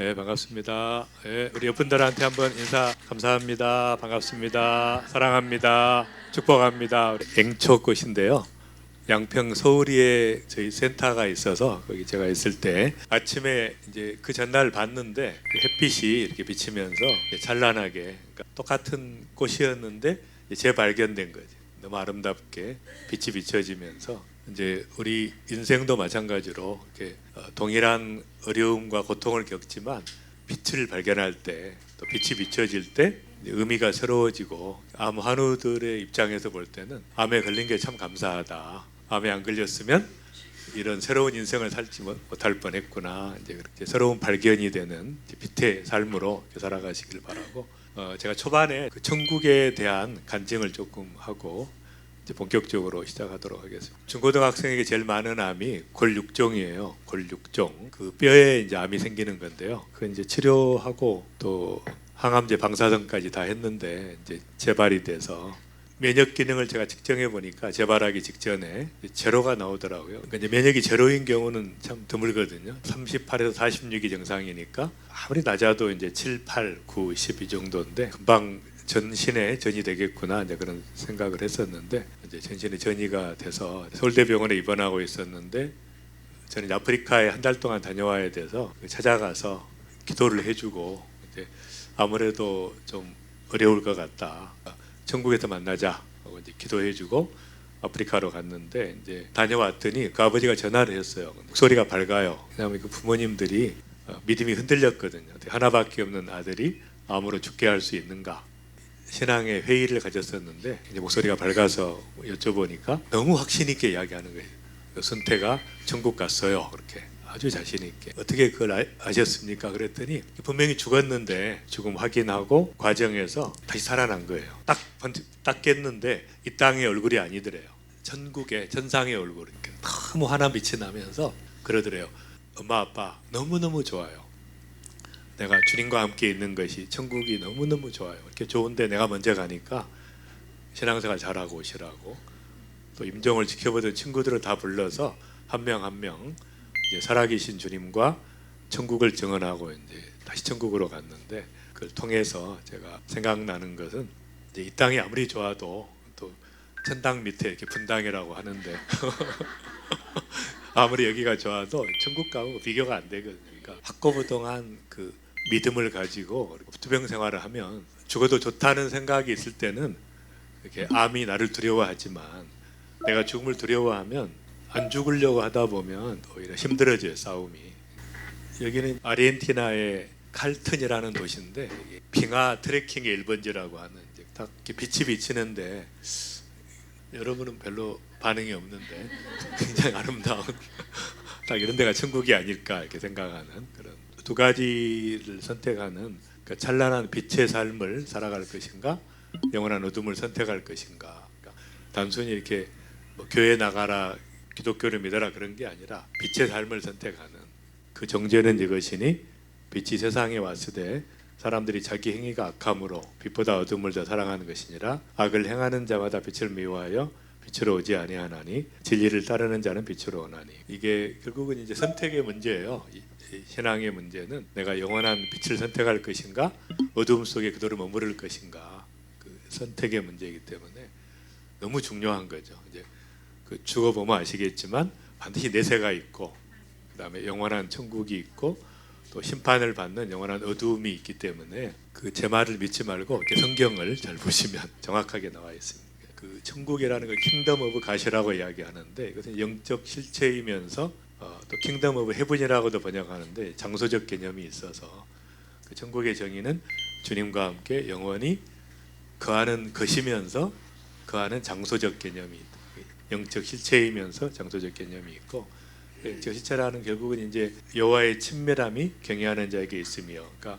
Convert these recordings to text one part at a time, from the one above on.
네, 반갑습니다. 네, 우리 옆분들한테 한번 인사 감사합니다. 반갑습니다. 사랑합니다. 축복합니다. 우리 앵초꽃인데요. 양평 서울이에 저희 센터가 있어서 거기 제가 있을 때 아침에 이제 그 전날 봤는데 그 햇빛이 이렇게 비치면서 찬란하게 그러니까 똑같은 꽃이었는데 재발견된 거지. 너무 아름답게 빛이 비춰지면서 이제 우리 인생도 마찬가지로 이렇게 동일한 어려움과 고통을 겪지만 빛을 발견할 때 또 빛이 비춰질 때 의미가 새로워지고 암 환우들의 입장에서 볼 때는 암에 걸린 게 참 감사하다. 암에 안 걸렸으면 이런 새로운 인생을 살지 못할 뻔했구나. 이제 그렇게 새로운 발견이 되는 빛의 삶으로 살아가시길 바라고. 제가 초반에 그 천국에 대한 간증을 조금 하고 이제 본격적으로 시작하도록 하겠습니다. 중고등학생에게 제일 많은 암이 골육종이에요. 골육종. 그 뼈에 이제 암이 생기는 건데요. 그 이제 치료하고 또 항암제 방사선까지 다 했는데 이제 재발이 돼서 면역 기능을 제가 측정해 보니까 재발하기 직전에 제로가 나오더라고요. 그러니까 이제 면역이 제로인 경우는 참 드물거든요. 38에서 46이 정상이니까 아무리 낮아도 이제 7, 8, 9, 10 이 정도인데 금방 전신에 전이 되겠구나 이제 그런 생각을 했었는데 이제 전신에 전이가 돼서 서울대병원에 입원하고 있었는데 저는 아프리카에 한 달 동안 다녀와야 돼서 찾아가서 기도를 해주고 이제 아무래도 좀 어려울 것 같다. 천국에서 만나자 하고 이제 기도해주고 아프리카로 갔는데 이제 다녀왔더니 그 아버지가 전화를 했어요. 목소리가 밝아요. 왜냐하면 그 부모님들이 믿음이 흔들렸거든요. 하나밖에 없는 아들이 암으로 죽게 할 수 있는가? 신앙의 회의를 가졌었는데 이제 목소리가 밝아서 여쭤보니까 너무 확신 있게 이야기하는 거예요. 선태가 천국 갔어요. 그렇게 아주 자신 있게. 어떻게 그걸 아셨습니까? 그랬더니 분명히 죽었는데 죽음 확인하고 과정에서 다시 살아난 거예요. 딱 깼는데 이 땅의 얼굴이 아니더래요. 천국의 천상의 얼굴. 너무 환한 빛이 나면서 그러더래요. 엄마 아빠 너무너무 좋아요. 내가 주님과 함께 있는 것이 천국이 너무너무 좋아요. 이렇게 좋은데 내가 먼저 가니까 신앙생활 잘하고 오시라고 또 임종을 지켜보던 친구들을 다 불러서 한 명 한 명 이제 살아계신 주님과 천국을 증언하고 이제 다시 천국으로 갔는데 그걸 통해서 제가 생각나는 것은 이제 이 땅이 아무리 좋아도 또 천당 밑에 이렇게 분당이라고 하는데 아무리 여기가 좋아도 천국하고 비교가 안 되거든요. 그러니까 확고부동한 그 믿음을 가지고 부투병 생활을 하면 죽어도 좋다는 생각이 있을 때는 이렇게 암이 나를 두려워하지만 내가 죽음을 두려워하면 안 죽으려고 하다 보면 오히려 힘들어져요. 싸움이. 여기는 아르헨티나의 칼튼이라는 도시인데 빙하 트레킹의 1번지라고 하는 이제 딱 이렇게 빛이 비치는데 여러분은 별로 반응이 없는데 굉장히 아름다운 딱 이런 데가 천국이 아닐까 이렇게 생각하는 그런 두 가지를 선택하는 그러니까 찬란한 빛의 삶을 살아갈 것인가 영원한 어둠을 선택할 것인가. 그러니까 단순히 이렇게 뭐 교회 나가라 기독교를 믿어라 그런 게 아니라 빛의 삶을 선택하는 그 정죄는 이것이니 빛이 세상에 왔을 때 사람들이 자기 행위가 악함으로 빛보다 어둠을 더 사랑하는 것이니라. 악을 행하는 자마다 빛을 미워하여 빛으로 오지 아니하나니 진리를 따르는 자는 빛으로 오나니. 이게 결국은 이제 선택의 문제예요. 신앙의 문제는 내가 영원한 빛을 선택할 것인가 어둠 속에 그대로 머무를 것인가 그 선택의 문제이기 때문에 너무 중요한 거죠. 이제 그 죽어보면 아시겠지만 반드시 내세가 있고 그다음에 영원한 천국이 있고 또 심판을 받는 영원한 어두움이 있기 때문에 그 제 말을 믿지 말고 이렇게 성경을 잘 보시면 정확하게 나와 있습니다. 그 천국이라는 걸 킹덤 오브 갓이라고 이야기하는데 이것은 영적 실체이면서 또 킹덤 오브 헤븐이라고도 번역하는데 장소적 개념이 있어서 그 천국의 정의는 주님과 함께 영원히 거하는 것이면서 거하는 장소적 개념이 있다. 영적 실체이면서 장소적 개념이 있고 영적 실체라는 결국은 이제 여호와의 친밀함이 경외하는 자에게 있으며 그러니까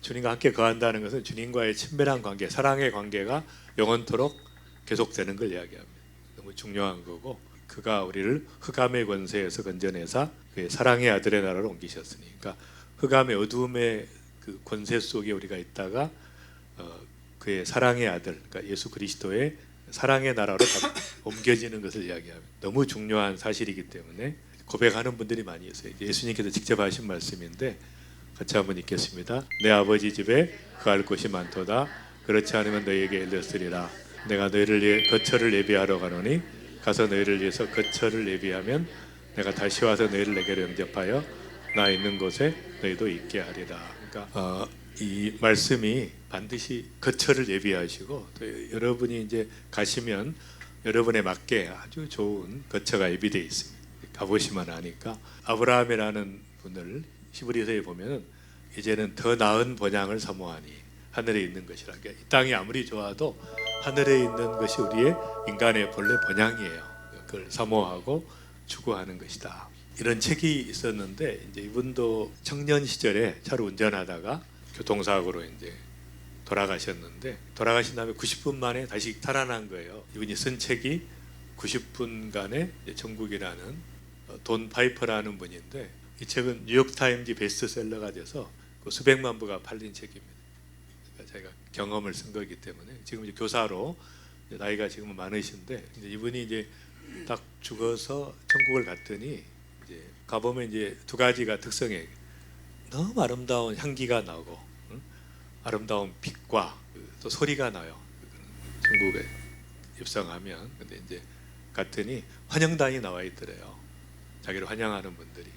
주님과 함께 거한다는 것은 주님과의 친밀한 관계, 사랑의 관계가 영원토록 계속되는 걸 이야기합니다. 너무 중요한 거고 그가 우리를 흑암의 권세에서 건져내사 그의 사랑의 아들의 나라로 옮기셨으니 그러니까 흑암의 어두움의 그 권세 속에 우리가 있다가 그의 사랑의 아들 그러니까 예수 그리스도의 사랑의 나라로 옮겨지는 것을 이야기합니다. 너무 중요한 사실이기 때문에 고백하는 분들이 많이 있어요. 예수님께서 직접 하신 말씀인데 같이 한번 읽겠습니다. 내 아버지 집에 거할 곳이 많도다. 그렇지 않으면 너희에게 알렸으리라. 내가 너희를 위해 거처를 예비하러 가노니 가서 너희를 위해서 거처를 예비하면 내가 다시 와서 너희를 내게로 영접하여 나 있는 곳에 너희도 있게 하리라. 그러니까 이 말씀이 반드시 거처를 예비하시고 또 여러분이 이제 가시면 여러분에 맞게 아주 좋은 거처가 예비되어 있습니다. 가보시면 아니까 아브라함이라는 분을 히브리서에 보면은 이제는 더 나은 본향을 사모하니 하늘에 있는 것이라. 그러니까 이 땅이 아무리 좋아도 하늘에 있는 것이 우리의 인간의 본래 본향이에요. 그걸 사모하고 추구하는 것이다. 이런 책이 있었는데 이제 이분도 청년 시절에 차를 운전하다가 교통사고로 이제 돌아가셨는데 돌아가신 다음에 90분 만에 다시 살아난 거예요. 이분이 쓴 책이 90분간의 천국이라는 돈 파이퍼라는 분인데 이 책은 뉴욕타임즈 베스트셀러가 돼서 그 수백만 부가 팔린 책입니다. 그러니까 제가 경험을 쓴 거기 때문에 지금 이제 교사로 이제 나이가 지금은 많으신데 이제 이분이 이제 딱 죽어서 천국을 갔더니 이제 가보면 이제 두 가지가 특성이에요. 너무 아름다운 향기가 나고 아름다운 빛과 또 소리가 나요. 천국에 입성하면. 근데 이제 갔더니 환영단이 나와 있더래요. 자기를 환영하는 분들이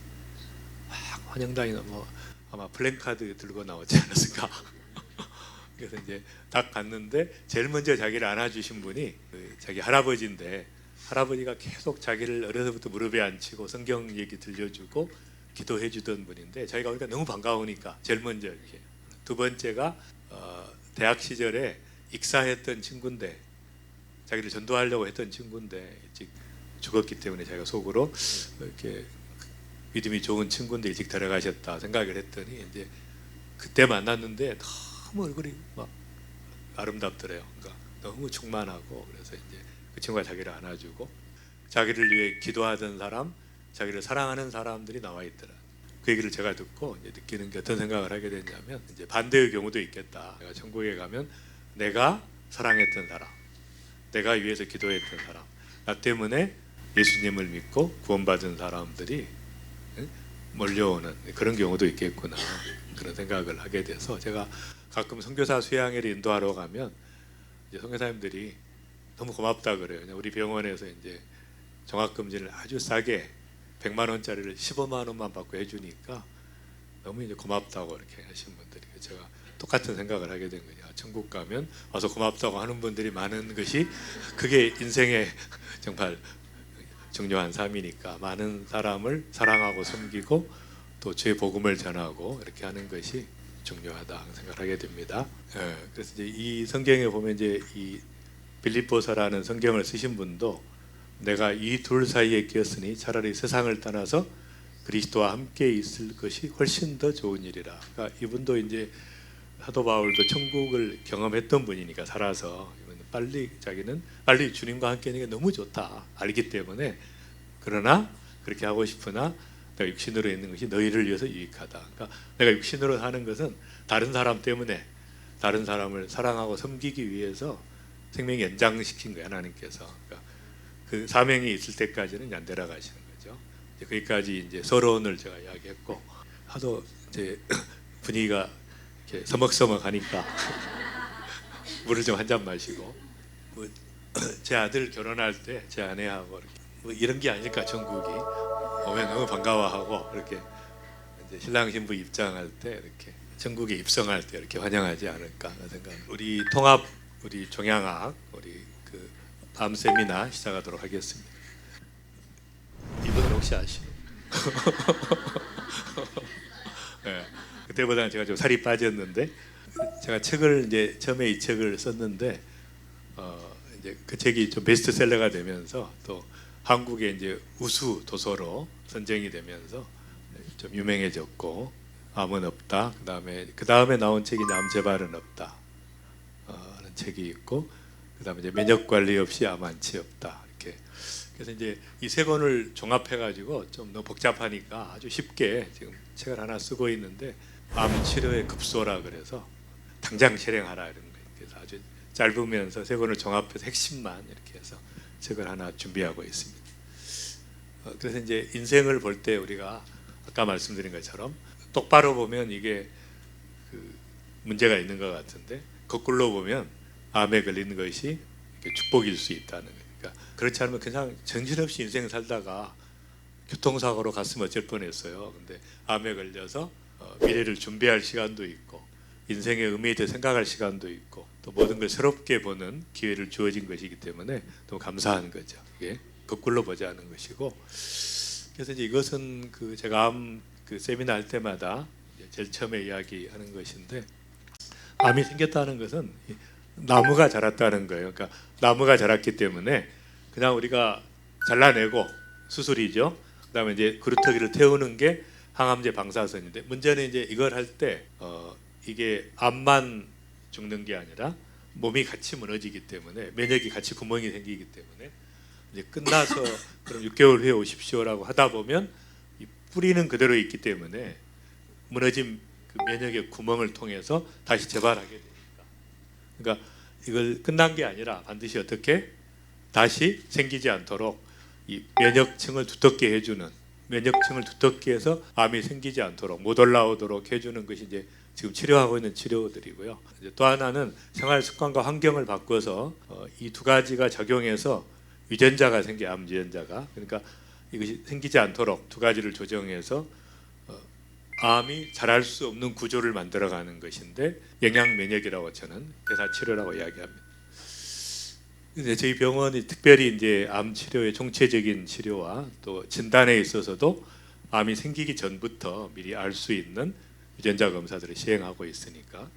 막 환영단이 뭐 아마 플랜카드 들고 나오지 않았을까. 그래서 이제 딱 갔는데 제일 먼저 자기를 안아주신 분이 자기 할아버지인데 할아버지가 계속 자기를 어려서부터 무릎에 앉히고 성경 얘기 들려주고 기도해 주던 분인데 자기가 오니까 너무 반가우니까 제일 먼저 이렇게. 두 번째가 대학 시절에 익사했던 친구인데 자기를 전도하려고 했던 친구인데 일찍 죽었기 때문에 자기가 속으로 이렇게 믿음이 좋은 친구인데 일찍 데려가셨다 생각을 했더니 이제 그때 만났는데 너무 얼굴이 막 아름답더래요. 그러니까 너무 충만하고 그래서 이제 그 친구가 자기를 안아주고 자기를 위해 기도하던 사람, 자기를 사랑하는 사람들이 나와 있더라. 그 얘기를 제가 듣고 이제 느끼는 게 어떤 생각을 하게 됐냐면 이제 반대의 경우도 있겠다. 내가 천국에 가면 내가 사랑했던 사람, 내가 위해서 기도했던 사람, 나 때문에 예수님을 믿고 구원받은 사람들이 몰려오는 그런 경우도 있겠구나 그런 생각을 하게 돼서 제가 가끔 선교사 수양회를 인도하러 가면 이제 선교사님들이 너무 고맙다 그래요. 우리 병원에서 이제 종합검진을 아주 싸게 100만 원짜리를 15만 원만 받고 해주니까 너무 이제 고맙다고 이렇게 하신 분들이 제가 똑같은 생각을 하게 된 거죠. 천국 가면 와서 고맙다고 하는 분들이 많은 것이 그게 인생의 정말 중요한 삶이니까 많은 사람을 사랑하고 섬기고 또 주의 복음을 전하고 이렇게 하는 것이 중요하다 생각하게 됩니다. 그래서 이제 이 성경에 보면 이제 이 빌립보서라는 성경을 쓰신 분도 내가 이 둘 사이에 끼었으니 차라리 세상을 떠나서 그리스도와 함께 있을 것이 훨씬 더 좋은 일이라. 그러니까 이분도 이제 사도 바울도 천국을 경험했던 분이니까 살아서 자기는 빨리 주님과 함께 있는 게 너무 좋다 알기 때문에 그러나 그렇게 하고 싶으나 내가 육신으로 있는 것이 너희를 위해서 유익하다. 그러니까 내가 육신으로 사는 것은 다른 사람 때문에 다른 사람을 사랑하고 섬기기 위해서 생명 연장시킨 거야 하나님께서. 그러니까 그 사명이 있을 때까지는 안 데려가시는 거죠. 이제 거기까지 이제 서론을 제가 이야기했고 하도 이제 분위기가 이렇게 서먹서먹하니까 물을 좀 한 잔 마시고 제 아들 결혼할 때 제 아내하고 뭐 이런 게 아닐까 천국이 오면 너무 반가워하고 이렇게 이제 신랑 신부 입장할 때 이렇게 천국에 입성할 때 이렇게 환영하지 않을까 생각. 우리 통합 우리 종양학 우리 그 밤 세미나 시작하도록 하겠습니다. 이분은 혹시 아시나요? 네, 그때보다는 제가 좀 살이 빠졌는데 제가 책을 이제 처음에 이 책을 썼는데 이제 그 책이 좀 베스트셀러가 되면서 또 한국에 이제 우수 도서로 선정이 되면서 좀 유명해졌고 암은 없다. 그 다음에 나온 책이 암 재발은 없다. 하는 책이 있고 그 다음에 이제 면역 관리 없이 암 완치 없다. 이렇게 그래서 이제 이 세 권을 종합해 가지고 좀 너무 복잡하니까 아주 쉽게 지금 책을 하나 쓰고 있는데 암 치료의 급소라 그래서 당장 실행하라 이런 거예요. 그래서 아주 짧으면서 세 권을 종합해서 핵심만 이렇게 해서 책을 하나 준비하고 있습니다. 그래서 이제 인생을 볼 때 우리가 아까 말씀드린 것처럼 똑바로 보면 이게 그 문제가 있는 것 같은데 거꾸로 보면 암에 걸리는 것이 축복일 수 있다는 거예요. 그러니까 그렇지 않으면 그냥 정신없이 인생 살다가 교통사고로 갔으면 어쩔 뻔했어요. 근데 암에 걸려서 미래를 준비할 시간도 있고 인생의 의미에 대해 생각할 시간도 있고 또 모든 걸 새롭게 보는 기회를 주어진 것이기 때문에 또 감사한 거죠. 이게 거꾸로 보자는 것이고, 그래서 이제 이것은 그 제가 암 그 세미나 할 때마다 제일 처음에 이야기하는 것인데, 암이 생겼다는 것은 나무가 자랐다는 거예요. 그러니까 나무가 자랐기 때문에 그냥 우리가 잘라내고 수술이죠. 그다음에 이제 그루터기를 태우는 게 항암제 방사선인데, 문제는 이제 이걸 할 때 이게 암만 죽는 게 아니라 몸이 같이 무너지기 때문에 면역이 같이 구멍이 생기기 때문에 이제 끝나서 그럼 6개월 후에 오십시오라고 하다 보면 이 뿌리는 그대로 있기 때문에 무너진 그 면역의 구멍을 통해서 다시 재발하게 되니까, 그러니까 이걸 끝난 게 아니라 반드시 어떻게 다시 생기지 않도록 이 면역층을 두텁게 해주는, 면역층을 두텁게 해서 암이 생기지 않도록 못 올라오도록 해주는 것이 이제 지금 치료하고 있는 치료들이고요. 이제 또 하나는 생활 습관과 환경을 바꿔서 이 두 가지가 작용해서 유전자가 생겨, 암 유전자가. 그러니까 이것이 생기지 않도록 두 가지를 조정해서 암이 자랄 수 없는 구조를 만들어가는 것인데 영양 면역이라고 저는 대사 치료라고 이야기합니다. 근데 저희 병원이 특별히 이제 암 치료의 총체적인 치료와 또 진단에 있어서도 암이 생기기 전부터 미리 알 수 있는 유전자 검사들을 시행하고 있으니까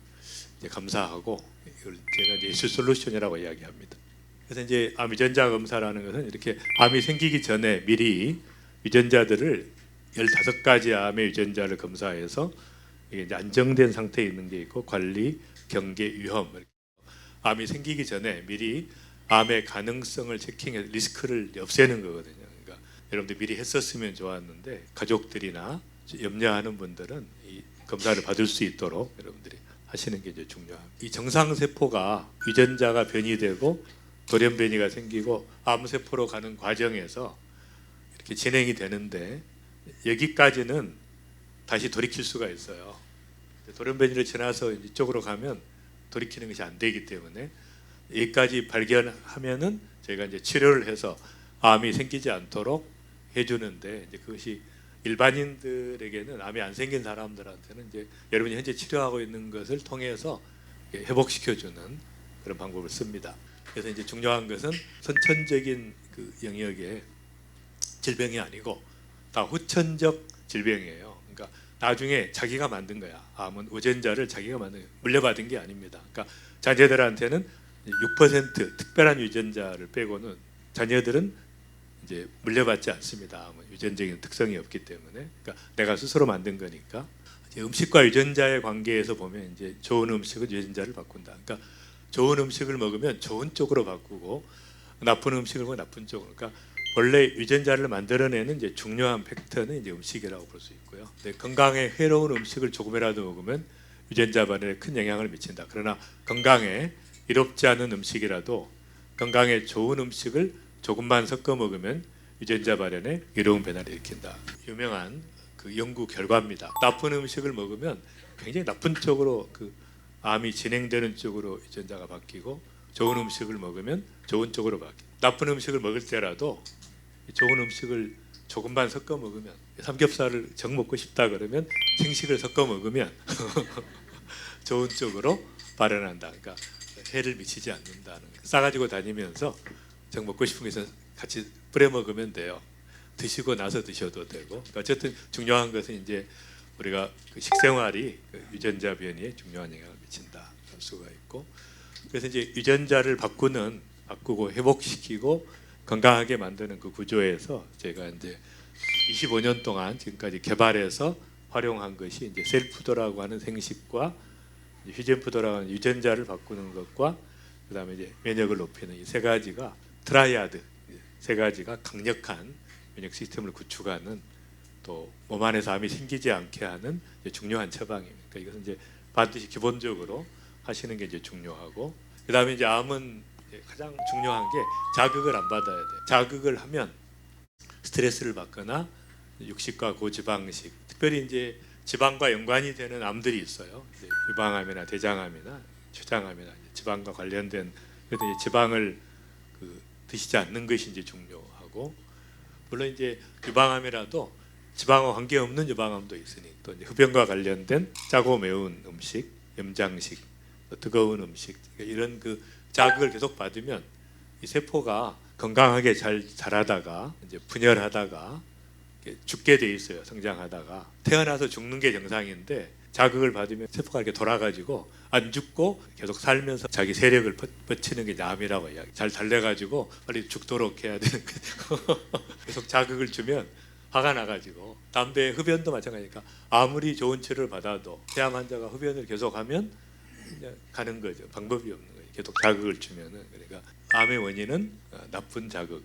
이제 감사하고, 이걸 제가 이제 이슈 솔루션이라고 이야기합니다. 그래서 이제 암 유전자 검사라는 것은 이렇게 암이 생기기 전에 미리 유전자들을 15가지 암의 유전자를 검사해서 이게 이제 안정된 상태에 있는 게 있고 관리, 경계, 위험, 암이 생기기 전에 미리 암의 가능성을 체킹해서 리스크를 없애는 거거든요. 그러니까 여러분들 미리 했었으면 좋았는데 가족들이나 염려하는 분들은 이 검사를 받을 수 있도록 여러분들이 하시는 게 이제 중요합니다. 이 정상세포가 유전자가 변이되고 돌연 변이가 생기고 암세포로 가는 과정에서 이렇게 진행이 되는데, 여기까지는 다시 돌이킬 수가 있어요. 돌연 변이를 지나서 이쪽으로 가면 돌이키는 것이 안 되기 때문에 여기까지 발견하면은 저희가 이제 치료를 해서 암이 생기지 않도록 해주는데, 이제 그것이 일반인들에게는, 암이 안 생긴 사람들한테는 이제 여러분이 현재 치료하고 있는 것을 통해서 회복시켜주는 그런 방법을 씁니다. 그래서 이제 중요한 것은 선천적인 그 영역의 질병이 아니고 다 후천적 질병이에요. 그러니까 나중에 자기가 만든 거야. 암은 유전자를 자기가 만든 거야. 물려받은 게 아닙니다. 그러니까 자녀들한테는 6% 특별한 유전자를 빼고는 자녀들은 이제 물려받지 않습니다. 암은 유전적인 특성이 없기 때문에. 그러니까 내가 스스로 만든 거니까. 음식과 유전자의 관계에서 보면 이제 좋은 음식은 유전자를 바꾼다. 그러니까 좋은 음식을 먹으면 좋은 쪽으로 바꾸고 나쁜 음식을 먹으면 나쁜 쪽으로. 그러니까 원래 유전자를 만들어내는 이제 중요한 팩터는 이제 음식이라고 볼 수 있고요. 근데 건강에 해로운 음식을 조금이라도 먹으면 유전자 발현에 큰 영향을 미친다. 그러나 건강에 이롭지 않은 음식이라도 건강에 좋은 음식을 조금만 섞어 먹으면 유전자 발현에 이로운 변화를 일으킨다. 유명한 그 연구 결과입니다. 나쁜 음식을 먹으면 굉장히 나쁜 쪽으로 그 암이 진행되는 쪽으로 유전자가 바뀌고, 좋은 음식을 먹으면 좋은 쪽으로 바뀌고, 나쁜 음식을 먹을 때라도 좋은 음식을 조금만 섞어 먹으면, 삼겹살을 정 먹고 싶다 그러면 생식을 섞어 먹으면 좋은 쪽으로 발현한다. 그러니까 해를 미치지 않는다는 거예요. 싸가지고 다니면서 정 먹고 싶은 것은 같이 뿌려 먹으면 돼요. 드시고 나서 드셔도 되고. 그러니까 어쨌든 중요한 것은 이제 우리가 그 식생활이 그 유전자 변이에 중요한 영향을 미친다 할 수가 있고, 그래서 이제 유전자를 바꾸고 회복시키고 건강하게 만드는 그 구조에서 제가 이제 25년 동안 지금까지 개발해서 활용한 것이 이제 셀푸드라고 하는 생식과 휴젠푸드라고 하는 유전자를 바꾸는 것과 그다음에 이제 면역을 높이는 이 세 가지가 트라이아드, 세 가지가 강력한 면역 시스템을 구축하는, 또 몸 안에서 암이 생기지 않게 하는 중요한 처방입니다. 그러니까 이것은 이제 반드시 기본적으로 하시는 게 이제 중요하고, 그다음에 이제 암은 이제 가장 중요한 게 자극을 안 받아야 돼. 자극을 하면 스트레스를 받거나 육식과 고지방식, 특별히 이제 지방과 연관이 되는 암들이 있어요. 유방암이나 대장암이나 췌장암이나 지방과 관련된, 그래도 이제 지방을 드시지 않는 것이 이제 중요하고, 물론 이제 유방암이라도 지방과 관계없는 유방암도 있으니 또 이제 흡연과 관련된 짜고 매운 음식, 염장식, 뜨거운 음식, 이런 자극을 계속 받으면 이 세포가 건강하게 잘 자라다가 이제 분열하다가 죽게 돼 있어요. 성장하다가 태어나서 죽는 게 정상인데 자극을 받으면 세포가 이렇게 돌아가지고 안 죽고 계속 살면서 자기 세력을 뻗치는 게 암이라고 이야기. 잘 달래가지고 빨리 죽도록 해야 되는 거죠. 계속 자극을 주면 화가 나가지고, 담배, 흡연도 마찬가지니까 아무리 좋은 치료를 받아도 폐암 환자가 흡연을 계속하면 그냥 가는 거죠. 방법이 없는 거예요. 계속 자극을 주면은. 그러니까 암의 원인은 나쁜 자극,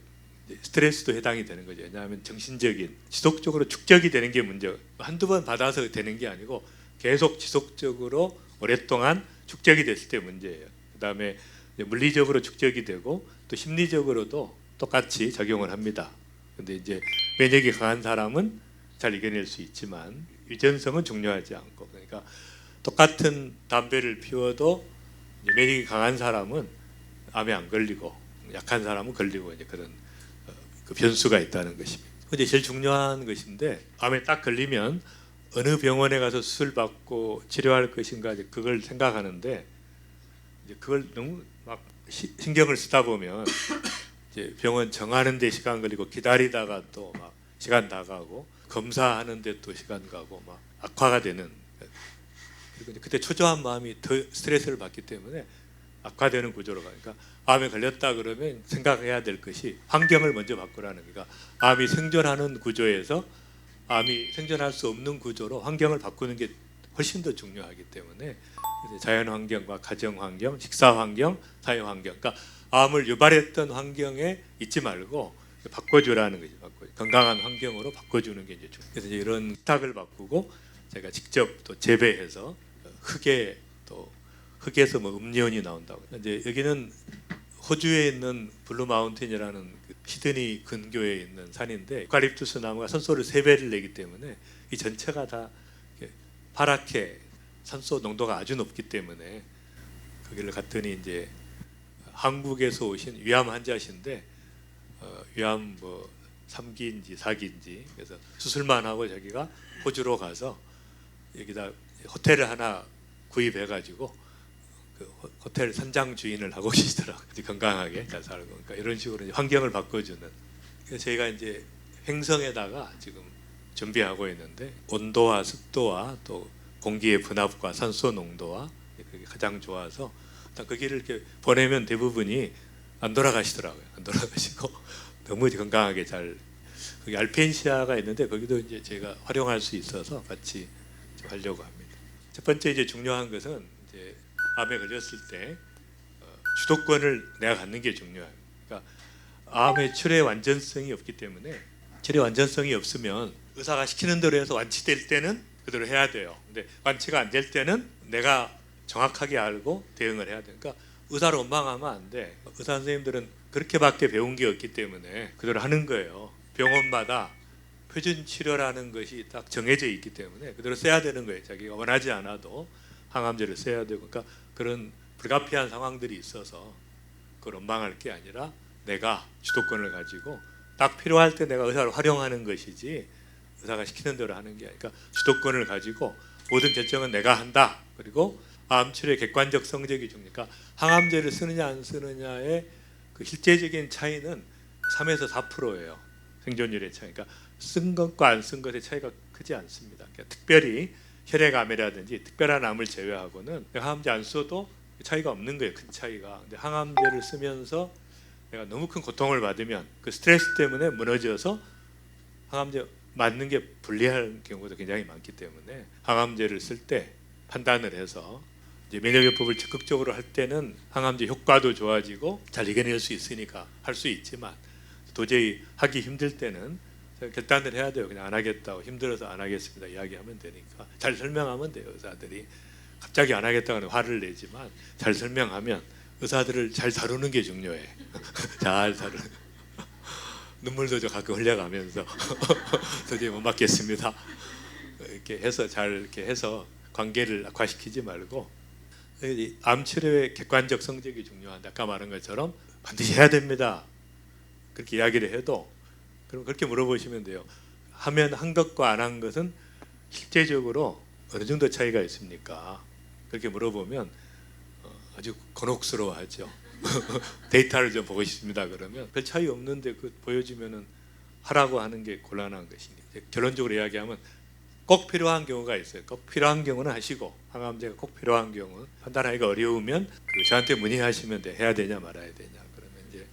스트레스도 해당이 되는 거죠. 왜냐하면 정신적인, 지속적으로 축적이 되는 게 문제예요. 한두 번 받아서 되는 게 아니고 계속 지속적으로 오랫동안 축적이 됐을 때 문제예요. 그다음에 물리적으로 축적이 되고 또 심리적으로도 똑같이 작용을 합니다. 근데 이제免疫이 강한 사람은 잘 이겨낼 수 있지만 유전성은 중요하지 않고, 그러니까 똑같은 담배를 피워도免疫이 강한 사람은 암에 안 걸리고 약한 사람은 걸리고, 이제 그런 변수가 있다는 것입니다. 이제 제일 중요한 것인데, 암에 딱 걸리면 어느 병원에 가서 수술 받고 치료할 것인가, 이제 그걸 생각하는데, 이제 그걸 너무 막 신경을 쓰다 보면 이제 병원 정하는 데 시간 걸리고, 기다리다가 또 막 시간 다 가고, 검사하는 데 또 시간 가고, 막 악화가 되는, 그리고 그때 초조한 마음이 더 스트레스를 받기 때문에 악화되는 구조로 가니까, 암에 걸렸다 그러면 생각해야 될 것이 환경을 먼저 바꾸라는, 그러니까 암이 생존하는 구조에서 암이 생존할 수 없는 구조로 환경을 바꾸는 게 훨씬 더 중요하기 때문에, 자연 환경과 가정 환경, 식사 환경, 사회 환경, 그러니까 암을 유발했던 환경에 있지 말고 바꿔주라는 거죠. 건강한 환경으로 바꿔주는 게 이제 중요해요. 그래서 이제 이런 식탁을 바꾸고 제가 직접 또 재배해서 흙에, 또 흙에서 뭐 음료원이 나온다고. 이제 여기는 호주에 있는 블루 마운틴이라는 시드니 근교에 있는 산인데, 유칼립투스 나무가 산소를 3배를 내기 때문에 이 전체가 다 파랗게 산소 농도가 아주 높기 때문에 거기를 갔더니 이제 한국에서 오신 위암 환자신데, 위암 뭐 3기인지 4기인지, 그래서 수술만 하고 자기가 호주로 가서 여기다 호텔을 하나 구입해가지고 그 호텔 선장 주인을 하고 계시더라고요. 건강하게 잘 살고. 그러니까 이런 식으로 이제 환경을 바꿔주는. 그래서 저희가 이제 횡성에다가 지금 준비하고 있는데, 온도와 습도와 또 공기의 분압과 산소 농도와 그게 가장 좋아서 거기를 이렇게 보내면 대부분이 안 돌아가시더라고요. 안 돌아가시고 너무 건강하게 잘. 거기 알펜시아가 있는데 거기도 이제 제가 활용할 수 있어서 같이 하려고 합니다. 첫 번째 이제 중요한 것은, 이제 암에 걸렸을 때 주도권을 내가 갖는 게 중요해요. 그러니까 암의 치료의 완전성이 없기 때문에, 치료 완전성이 없으면 의사가 시키는 대로 해서 완치될 때는 그대로 해야 돼요. 근데 완치가 안 될 때는 내가 정확하게 알고 대응을 해야 돼요. 그러니까 의사를 원망하면 안 돼. 의사 선생님들은 그렇게밖에 배운 게 없기 때문에 그대로 하는 거예요. 병원마다 표준 치료라는 것이 딱 정해져 있기 때문에 그대로 써야 되는 거예요. 자기가 원하지 않아도 항암제를 써야 되고. 그러니까 그런 불가피한 상황들이 있어서 그걸 원망할 게 아니라 내가 주도권을 가지고 딱 필요할 때 내가 의사를 활용하는 것이지, 의사가 시키는 대로 하는 게 아니라, 그러니까 주도권을 가지고 모든 결정은 내가 한다. 그리고 암 치료의 객관적 성적이 중요하니까, 항암제를 쓰느냐 안 쓰느냐의 그 실제적인 차이는 3에서 4%예요. 생존율의 차이. 그러니까 쓴 것과 안 쓴 것의 차이가 크지 않습니다. 그러니까 특별히 혈액암이라든지 특별한 암을 제외하고는 항암제 안 써도 차이가 없는 거예요. 큰 차이가. 근데 항암제를 쓰면서 내가 너무 큰 고통을 받으면 그 스트레스 때문에 무너져서 항암제 맞는 게 불리할 경우도 굉장히 많기 때문에, 항암제를 쓸 때 판단을 해서 이제 면역요법을 적극적으로 할 때는 항암제 효과도 좋아지고 잘 이겨낼 수 있으니까 할 수 있지만, 도저히 하기 힘들 때는 결단을 해야 돼요. 그냥 안 하겠다고, 힘들어서 안 하겠습니다 이야기하면 되니까. 잘 설명하면 돼요. 의사들이 갑자기 안 하겠다고 화를 내지만 잘 설명하면 의사들을 잘 다루는 게 중요해. 잘 다루는. 눈물도 좀 가끔 흘려가면서 도저히 못 맞겠습니다. 이렇게 해서 잘 이렇게 해서 관계를 악화시키지 말고 이 암 치료의 객관적 성적이 중요한데 아까 말한 것처럼 반드시 해야 됩니다. 그렇게 이야기를 해도 그럼 그렇게 물어보시면 돼요. 하면 한 것과 안 한 것은 실제적으로 어느 정도 차이가 있습니까? 그렇게 물어보면 아주 곤혹스러워하죠. 데이터를 좀 보고 싶습니다. 그러면 별 차이 없는데 그 보여주면은 하라고 하는 게 곤란한 것이니까 결론적으로 이야기하면 꼭 필요한 경우가 있어요. 꼭 필요한 경우는 하시고 항암제가 꼭 필요한 경우 판단하기가 어려우면 저한테 문의하시면 돼. 해야 되냐 말아야 되냐. 그러면 이제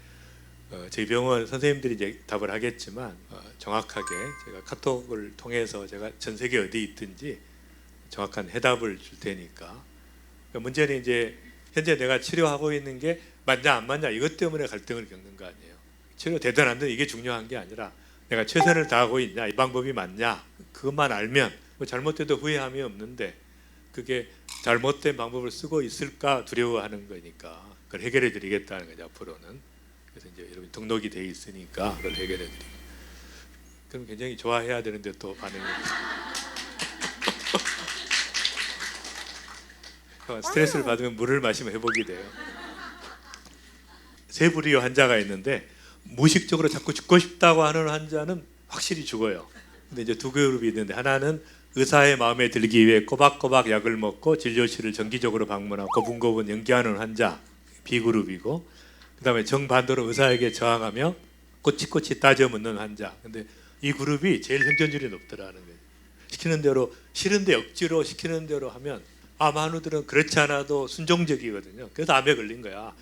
저희 병원 선생님들이 이제 답을 하겠지만 정확하게 제가 카톡을 통해서 제가 전 세계 어디 있든지 정확한 해답을 줄 테니까. 문제는 이제 현재 내가 치료하고 있는 게 맞냐 안 맞냐 이것 때문에 갈등을 겪는 거 아니에요. 치료 되든 안 되든 이게 중요한 게 아니라 내가 최선을 다하고 있냐 이 방법이 맞냐 그것만 알면 뭐 잘못돼도 후회함이 없는데 그게 잘못된 방법을 쓰고 있을까 두려워하는 거니까 그걸 해결해 드리겠다는 거죠 앞으로는. 그래서 이제 여러분 등록이 돼 있으니까 그걸 해결해 드리고 그럼 굉장히 좋아해야 되는데 또 반응이 스트레스를 받으면 물을 마시면 회복이 돼요. 세 부류의 환자가 있는데 무의식적으로 자꾸 죽고 싶다고 하는 환자는 확실히 죽어요. 근데 이제 두 그룹이 있는데 하나는 의사의 마음에 들기 위해 꼬박꼬박 약을 먹고 진료실을 정기적으로 방문하고 고분고분 연기하는 환자 B그룹이고 그다음에 정반대로 의사에게 저항하며 꼬치꼬치 따져 묻는 환자. 근데 이 그룹이 제일 생존율이 높더라는 거예요. 시키는 대로 싫은데 억지로 시키는 대로 하면 암 환우들은 그렇지 않아도 순종적이거든요. 그래서 암에 걸린 거야.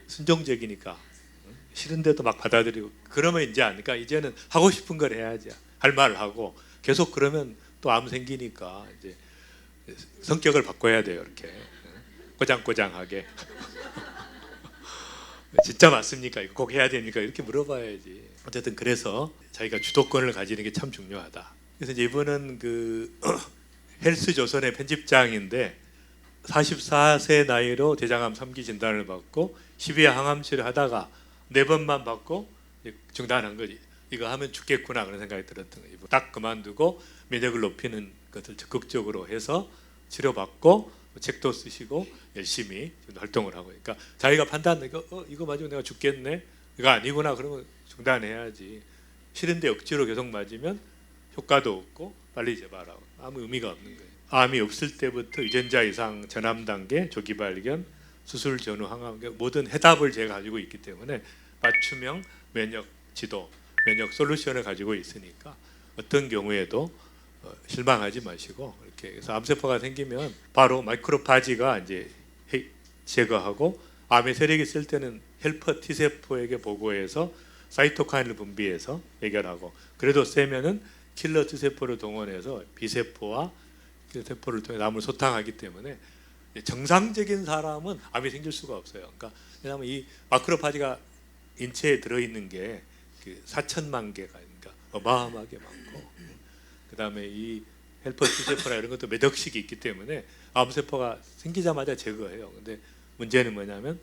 순종적이니까 싫은데도 막 받아들이고 그러면 이제 아니까 이제는 하고 싶은 걸 해야지 할 말을 하고 계속 그러면 또 암 생기니까 이제 성격을 바꿔야 돼요. 이렇게 꼬장꼬장하게 진짜 맞습니까? 이거 꼭 해야 됩니까? 이렇게 물어봐야지. 어쨌든 그래서 자기가 주도권을 가지는 게 참 중요하다. 그래서 이제 이분은 그 헬스조선의 편집장인데 44세 나이로 대장암 3기 진단을 받고 12회 항암 치료 하다가 4번만 받고 중단한 거지. 이거 하면 죽겠구나 그런 생각이 들었던 거예요. 딱 그만두고 면역을 높이는 것을 적극적으로 해서 치료받고 책도 쓰시고 열심히 활동을 하고. 그러니까 자기가 판단 이거 맞으면 내가 죽겠네. 이거 아니구나 그러면 중단해야지. 싫은데 억지로 계속 맞으면 효과도 없고 빨리 재발하고 아무 의미가 없는 거예요. 암이 없을 때부터 유전자 이상 전암 단계 조기 발견 수술 전후 항암 모든 해답을 제가 가지고 있기 때문에 맞춤형 면역 지도 면역 솔루션을 가지고 있으니까 어떤 경우에도 실망하지 마시고 이렇게 해서 암세포가 생기면 바로 마이크로파지가 이제 제거하고 암의 세력이 있을 때는 헬퍼 T세포에게 보고해서 사이토카인을 분비해서 해결하고 그래도 세면은 킬러 T세포를 동원해서 B세포와 T세포를 통해 암을 소탕하기 때문에 정상적인 사람은 암이 생길 수가 없어요. 그러니까 왜냐하면 이 마크로파지가 인체에 들어있는 게 그 4천만 개가 그러니까 어마어마하게 많고 그 다음에 이 헬퍼 T세포나 이런 것도 몇 억씩이 있기 때문에 암세포가 생기자마자 제거해요. 근데 문제는 뭐냐면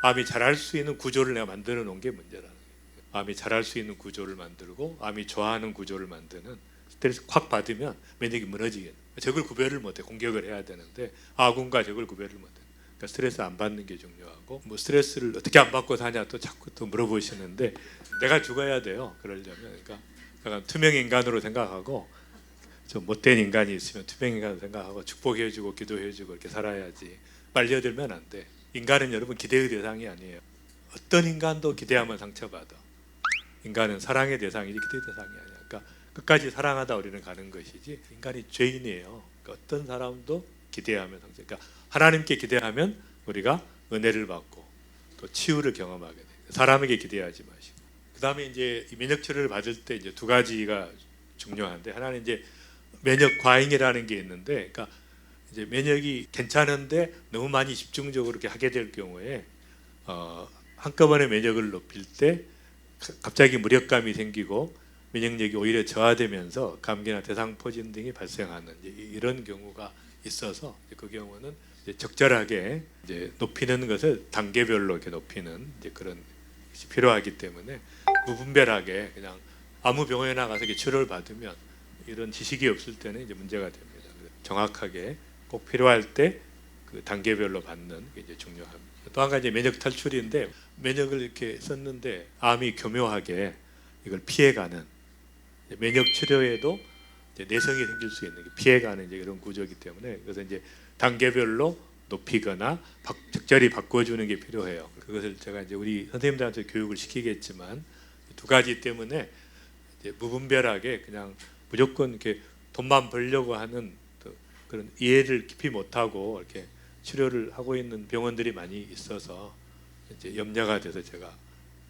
암이 자랄 수 있는 구조를 내가 만들어 놓은 게 문제라는 거예요. 암이 자랄 수 있는 구조를 만들고 암이 좋아하는 구조를 만드는 스트레스 확 받으면 면역이 무너지게 적을 구별을 못해. 공격을 해야 되는데 아군과 적을 구별을 못해. 그러니까 스트레스 안 받는 게 중요하고 뭐 스트레스를 어떻게 안 받고 사냐 또 자꾸 또 물어보시는데 내가 죽어야 돼요. 그러려면 그러니까 약간 투명 인간으로 생각하고 좀 못된 인간이 있으면 투명 인간으로 생각하고 축복해주고 기도해주고 이렇게 살아야지. 말려들면 안 돼. 인간은 여러분 기대의 대상이 아니에요. 어떤 인간도 기대하면 상처받아. 인간은 사랑의 대상이지 기대의 대상이 아니야. 그러니까 끝까지 사랑하다 우리는 가는 것이지 인간이 죄인이에요. 그러니까 어떤 사람도 기대하면 상처. 그러니까 하나님께 기대하면 우리가 은혜를 받고 또 치유를 경험하게 돼요. 사람에게 기대하지 마시고. 그 다음에 이제 면역 치료를 받을 때 이제 두 가지가 중요한데 하나는 이제 면역 과잉이라는 게 있는데, 그러니까 이제 면역이 괜찮은데 너무 많이 집중적으로 이렇게 하게 될 경우에 한꺼번에 면역을 높일 때 갑자기 무력감이 생기고 면역력이 오히려 저하되면서 감기나 대상포진 등이 발생하는 이런 경우가 있어서 그 경우는 이제 적절하게 이제 높이는 것을 단계별로 이렇게 높이는 이제 그런 것이 필요하기 때문에 무분별하게 그냥 아무 병원에 나가서 치료를 받으면 이런 지식이 없을 때는 이제 문제가 됩니다. 정확하게 꼭 필요할 때 그 단계별로 받는 게 이제 중요합니다. 또 한 가지 면역 탈출인데, 면역을 이렇게 썼는데 암이 교묘하게 이걸 피해가는, 면역 치료에도 이제 내성이 생길 수 있는 게 피해가는 이제 이런 구조이기 때문에, 그래서 이제 단계별로 높이거나 적절히 바꿔주는 게 필요해요. 그것을 제가 이제 우리 선생님들한테 교육을 시키겠지만, 두 가지 때문에 이제 무분별하게 그냥 무조건 이렇게 돈만 벌려고 하는 그런 이해를 깊이 못하고 이렇게 치료를 하고 있는 병원들이 많이 있어서 이제 염려가 돼서 제가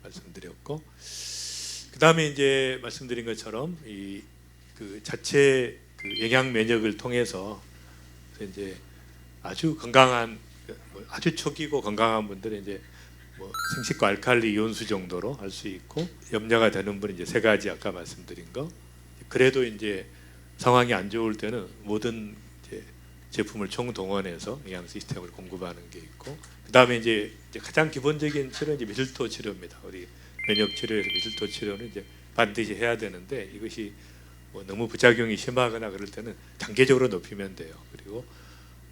말씀드렸고, 그 다음에 이제 말씀드린 것처럼 이 그 자체 그 영양 면역을 통해서 이제 아주 건강한, 아주 초기고 건강한 분들은 이제 뭐 생식과 알칼리 이온수 정도로 할 수 있고, 염려가 되는 분은 이제 세 가지 아까 말씀드린 거. 그래도 이제 상황이 안 좋을 때는 모든 이제 제품을 총동원해서 영양 시스템을 공급하는 게 있고, 그 다음에 이제 가장 기본적인 치료는 이제 미술토 치료입니다. 우리 면역 치료에서 미술토 치료는 이제 반드시 해야 되는데, 이것이 뭐 너무 부작용이 심하거나 그럴 때는 단계적으로 높이면 돼요. 그리고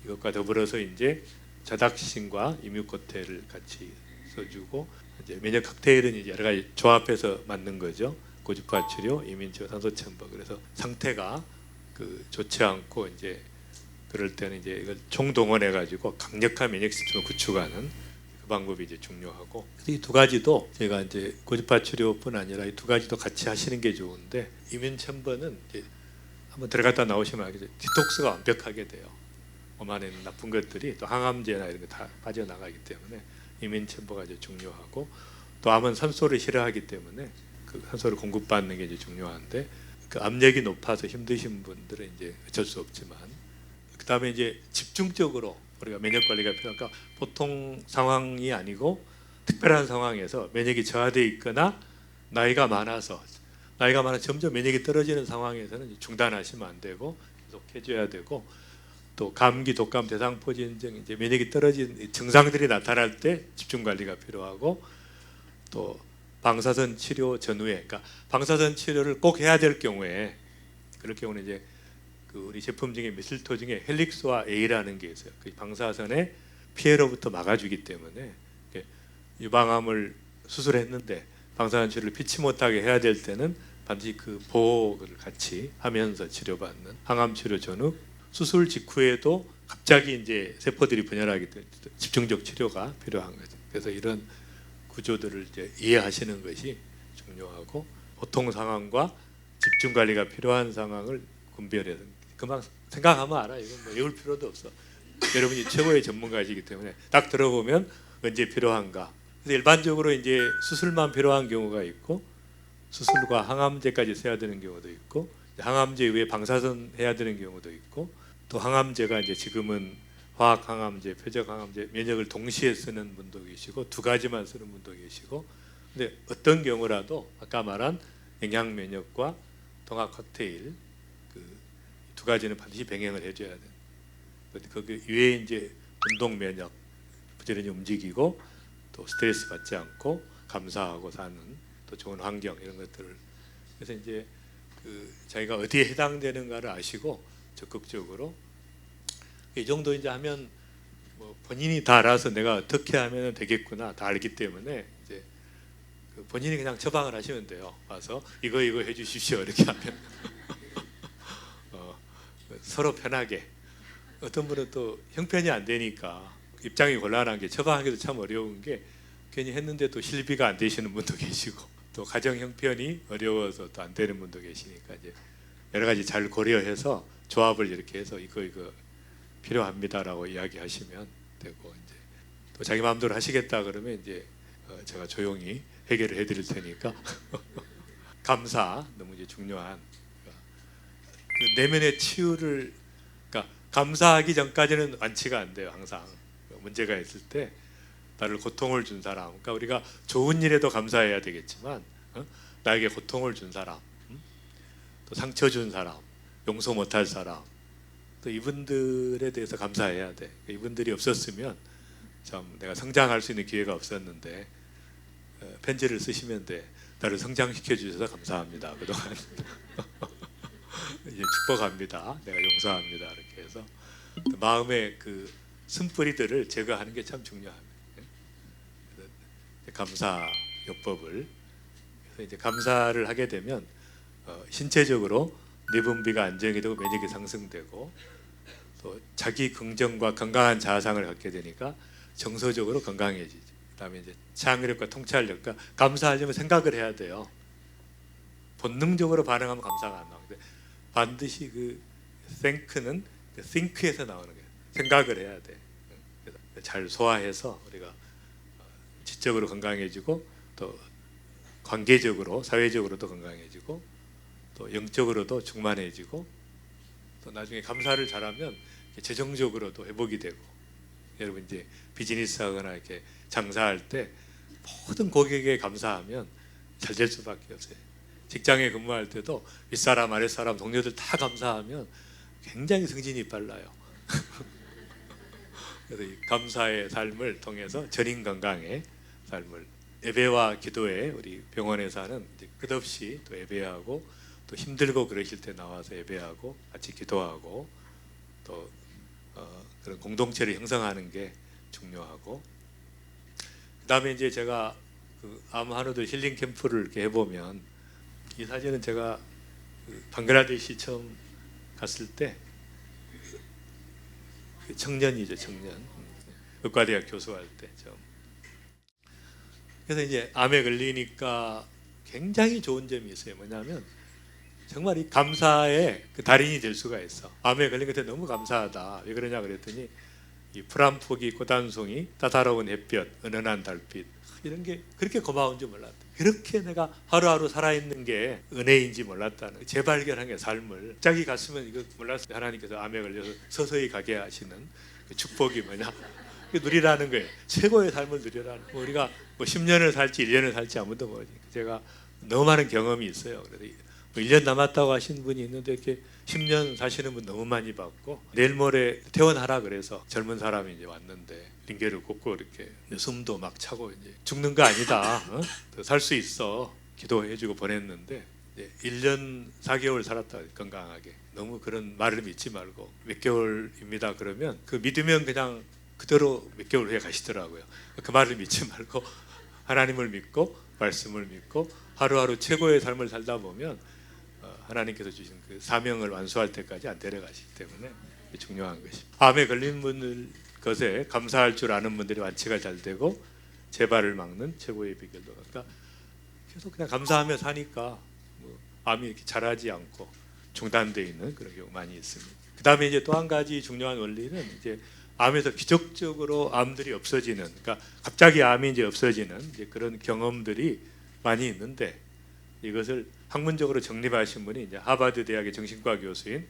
이것과 더불어서 이제 자닥신과 이뮤코테를 같이 써주고, 이제 면역 칵테일은 이제 여러 가지 조합해서 만든 거죠. 고주파 치료, 이민치료, 산소 챔버. 그래서 상태가 그 좋지 않고 이제 그럴 때는 이제 이걸 총동원해 가지고 강력한 면역 시스템을 구축하는 그 방법이 이제 중요하고, 이 두 가지도 제가 이제 고주파 치료뿐 아니라 이 두 가지도 같이 하시는 게 좋은데, 이민 챔버는 이제 한번 들어갔다 나오시면 알겠죠. 디톡스가 완벽하게 돼요. 몸 안에 있는 나쁜 것들이, 또 항암제나 이런 게 다 빠져나가기 때문에 이민 챔버가 이제 중요하고, 또 암은 산소를 싫어하기 때문에 그 산소를 공급받는 게 이제 중요한데, 그 압력이 높아서 힘드신 분들은 이제 어쩔 수 없지만, 그 다음에 이제 집중적으로 우리가 면역 관리가 필요하니까, 보통 상황이 아니고 특별한 상황에서 면역이 저하되어 있거나 나이가 많아서 점점 면역이 떨어지는 상황에서는 중단하시면 안 되고 계속 해줘야 되고, 또 감기, 독감, 대상포진증 이제 면역이 떨어진 증상들이 나타날 때 집중 관리가 필요하고, 또 방사선 치료 전후에, 그러니까 방사선 치료를 꼭 해야 될 경우에, 그럴 경우는 이제 그 우리 제품 중에 미술토 중에 헬릭스와 A라는 게 있어요. 그 방사선의 피해로부터 막아주기 때문에 유방암을 수술했는데 방사선 치료를 피치 못하게 해야 될 때는 반드시 그 보호를 같이 하면서 치료받는 항암 치료 전후, 수술 직후에도 갑자기 이제 세포들이 분열하기 때문에 집중적 치료가 필요한 거죠. 그래서 이런 구조들을 이제 이해하시는 것이 중요하고, 보통 상황과 집중 관리가 필요한 상황을 분별해서 금방 생각하면 알아. 이건 뭐 외울 필요도 없어. 여러분이 최고의 전문가이기 때문에 딱 들어보면 언제 필요한가. 그래서 일반적으로 이제 수술만 필요한 경우가 있고, 수술과 항암제까지 써야 되는 경우도 있고, 항암제 외에 방사선 해야 되는 경우도 있고, 또 항암제가 이제 지금은 화학 항암제, 표적 항암제, 면역을 동시에 쓰는 분도 계시고 두 가지만 쓰는 분도 계시고, 근데 어떤 경우라도 아까 말한 영양 면역과 동학 칵테일 그 두 가지는 반드시 병행을 해줘야 돼. 그 위에 이제 운동 면역, 부지런히 움직이고 또 스트레스 받지 않고 감사하고 사는 또 좋은 환경, 이런 것들을, 그래서 이제 그 자기가 어디에 해당되는가를 아시고 적극적으로 이 정도 이제 하면 뭐 본인이 다 알아서 내가 어떻게 하면 되겠구나 다 알기 때문에 이제 그 본인이 그냥 처방을 하시면 돼요. 와서 이거 해주십시오 이렇게 하면 서로 편하게. 어떤 분은 또 형편이 안 되니까 입장이 곤란한 게, 처방하기도 참 어려운 게 괜히 했는데 또 실비가 안 되시는 분도 계시고, 또 가정 형편이 어려워서 또 안 되는 분도 계시니까 이제 여러 가지 잘 고려해서 조합을 이렇게 해서 이거 필요합니다라고 이야기하시면 되고, 이제 또 자기 마음대로 하시겠다 그러면 이제 제가 조용히 해결을 해드릴 테니까 감사 너무 이제 중요한, 그 내면의 치유를, 그러니까 감사하기 전까지는 완치가 안 돼요. 항상 문제가 있을 때 나를 고통을 준 사람, 그러니까 우리가 좋은 일에도 감사해야 되겠지만 나에게 고통을 준 사람, 또 상처 준 사람, 용서 못할 사람, 또 이분들에 대해서 감사해야 돼. 이분들이 없었으면 참 내가 성장할 수 있는 기회가 없었는데 편지를 쓰시면 돼. 나를 성장시켜 주셔서 감사합니다. 그동안 이제 축복합니다. 내가 용서합니다. 이렇게 해서 마음의 그 쓴뿌리들을 제거하는 게 참 중요합니다. 감사 요법을 그래서 이제 감사를 하게 되면 신체적으로 내분비가 안정이 되고免疫이 상승되고 또 자기 긍정과 건강한 자아상을 갖게 되니까 정서적으로 건강해지죠. 그다음에 이제 창의력과 통찰력과 감사하려면 생각을 해야 돼요. 본능적으로 반응하면 감사가 안 나오는데 반드시 그 think는 그 think에서 나오는 거예요. 생각을 해야 돼. 잘 소화해서 우리가 지적으로 건강해지고 또 관계적으로 사회적으로도 건강해지고 또 영적으로도 충만해지고 또 나중에 감사를 잘하면 재정적으로도 회복이 되고 여러분 이제 비즈니스하거나 이렇게 장사할 때 모든 고객에게 감사하면 잘 될 수밖에 없어요. 직장에 근무할 때도 윗사람 아랫사람 동료들 다 감사하면 굉장히 승진이 빨라요. 그래서 이 감사의 삶을 통해서 전인 건강의 삶을 예배와 기도에 우리 병원에서는 이제 끝없이 또 예배하고 또 힘들고 그러실 때 나와서 예배하고 같이 기도하고 또 그런 공동체를 형성하는 게 중요하고 그다음에 이제 제가 그 암 한우들 힐링 캠프를 이렇게 해보면 이 사진은 제가 그 방글라데시 처음 갔을 때 그 청년이죠 청년 의과대학 교수할 때 처음 그래서 이제 암에 걸리니까 굉장히 좋은 점이 있어요. 뭐냐면 정말 이 감사의 그 달인이 될 수가 있어. 암에 걸린 것에 너무 감사하다. 왜 그러냐 그랬더니 이 푸른 포기 꽃단송이 따사로운 햇볕 은은한 달빛 이런 게 그렇게 고마운 줄 몰랐다. 그렇게 내가 하루하루 살아있는 게 은혜인지 몰랐다는 재발견한 게 삶을 갑자기 갔으면 이거 몰랐어요. 하나님께서 암에 걸려서 서서히 가게 하시는 그 축복이 뭐냐 누리라는 거예요. 최고의 삶을 누리라는 거예요. 우리가 뭐 10년을 살지 1년을 살지 아무도 모르니까 제가 너무 많은 경험이 있어요. 그래서 1년 남았다고 하신 분이 있는데 이렇게 10년 사시는 분 너무 많이 봤고 내일 모레 퇴원하라 그래서 젊은 사람이 이제 왔는데 링게를 꽂고 이렇게 숨도 막 차고 이제 죽는 거 아니다. 살 수 있어. 기도해주고 보냈는데 이제 1년 4개월 살았다 건강하게. 너무 그런 말을 믿지 말고 몇 개월입니다. 그러면 그 믿으면 그냥 그대로 몇 개월 후에 가시더라고요. 그 말을 믿지 말고 하나님을 믿고 말씀을 믿고 하루하루 최고의 삶을 살다 보면 하나님께서 주신 그 사명을 완수할 때까지 안 데려가시기 때문에 중요한 것입니다. 암에 걸린 분들 것에 감사할 줄 아는 분들이 완치가 잘 되고 재발을 막는 최고의 비결도 그러니까 계속 그냥 감사하며 사니까 뭐 암이 이렇게 자라지 않고 중단되어 있는 그런 경우 많이 있습니다. 그 다음에 이제 또 한 가지 중요한 원리는 이제 암에서 기적적으로 암들이 없어지는, 그러니까 갑자기 암이 이제 없어지는 이제 그런 경험들이 많이 있는데 이것을 학문적으로 정립하신 분이 이제 하버드 대학의 정신과 교수인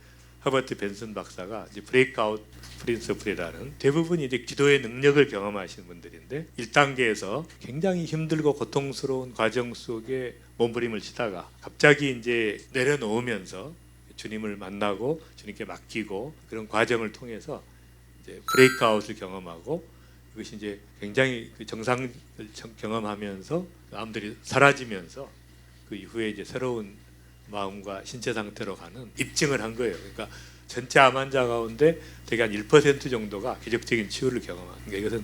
허버트 벤슨 박사가 이제 브레이크아웃 프린서플이라는 대부분이 이제 기도의 능력을 경험하시는 분들인데 1단계에서 굉장히 힘들고 고통스러운 과정 속에 몸부림을 치다가 갑자기 이제 내려놓으면서 주님을 만나고 주님께 맡기고 그런 과정을 통해서 이제 브레이크아웃을 경험하고 이것이 이제 굉장히 그 정상을 경험하면서 암들이 사라지면서 그 이후에 이제 새로운 마음과 신체 상태로 가는 입증을 한 거예요. 그러니까 전체 암 환자 가운데 대개 한 1% 정도가 기적적인 치유를 경험하는 게 이것은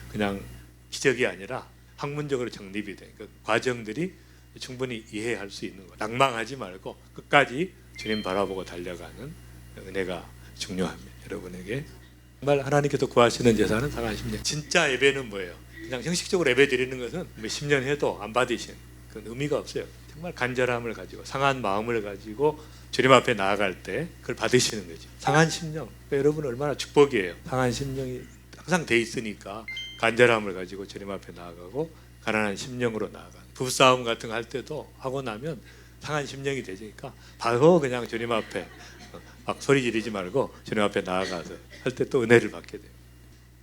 그냥 기적이 아니라 학문적으로 정립이 된 그 과정들이 충분히 이해할 수 있는 거예요. 낭망하지 말고 끝까지 주님 바라보고 달려가는 은혜가 중요합니다. 여러분에게 정말 하나님께서 구하시는 제사는 상한심령. 진짜 예배는 뭐예요? 그냥 형식적으로 예배 드리는 것은 몇십 년 해도 안 받으신 그런 의미가 없어요. 정말 간절함을 가지고 상한 마음을 가지고 주님 앞에 나아갈 때 그걸 받으시는 거죠. 상한 심령. 그러니까 여러분 얼마나 축복이에요. 상한 심령이 항상 돼 있으니까 간절함을 가지고 주님 앞에 나아가고 가난한 심령으로 나아가는. 부부싸움 같은 거 할 때도 하고 나면 상한 심령이 되니까 바로 그냥 주님 앞에 막 소리 지르지 말고 주님 앞에 나아가서 할 때 또 은혜를 받게 돼요.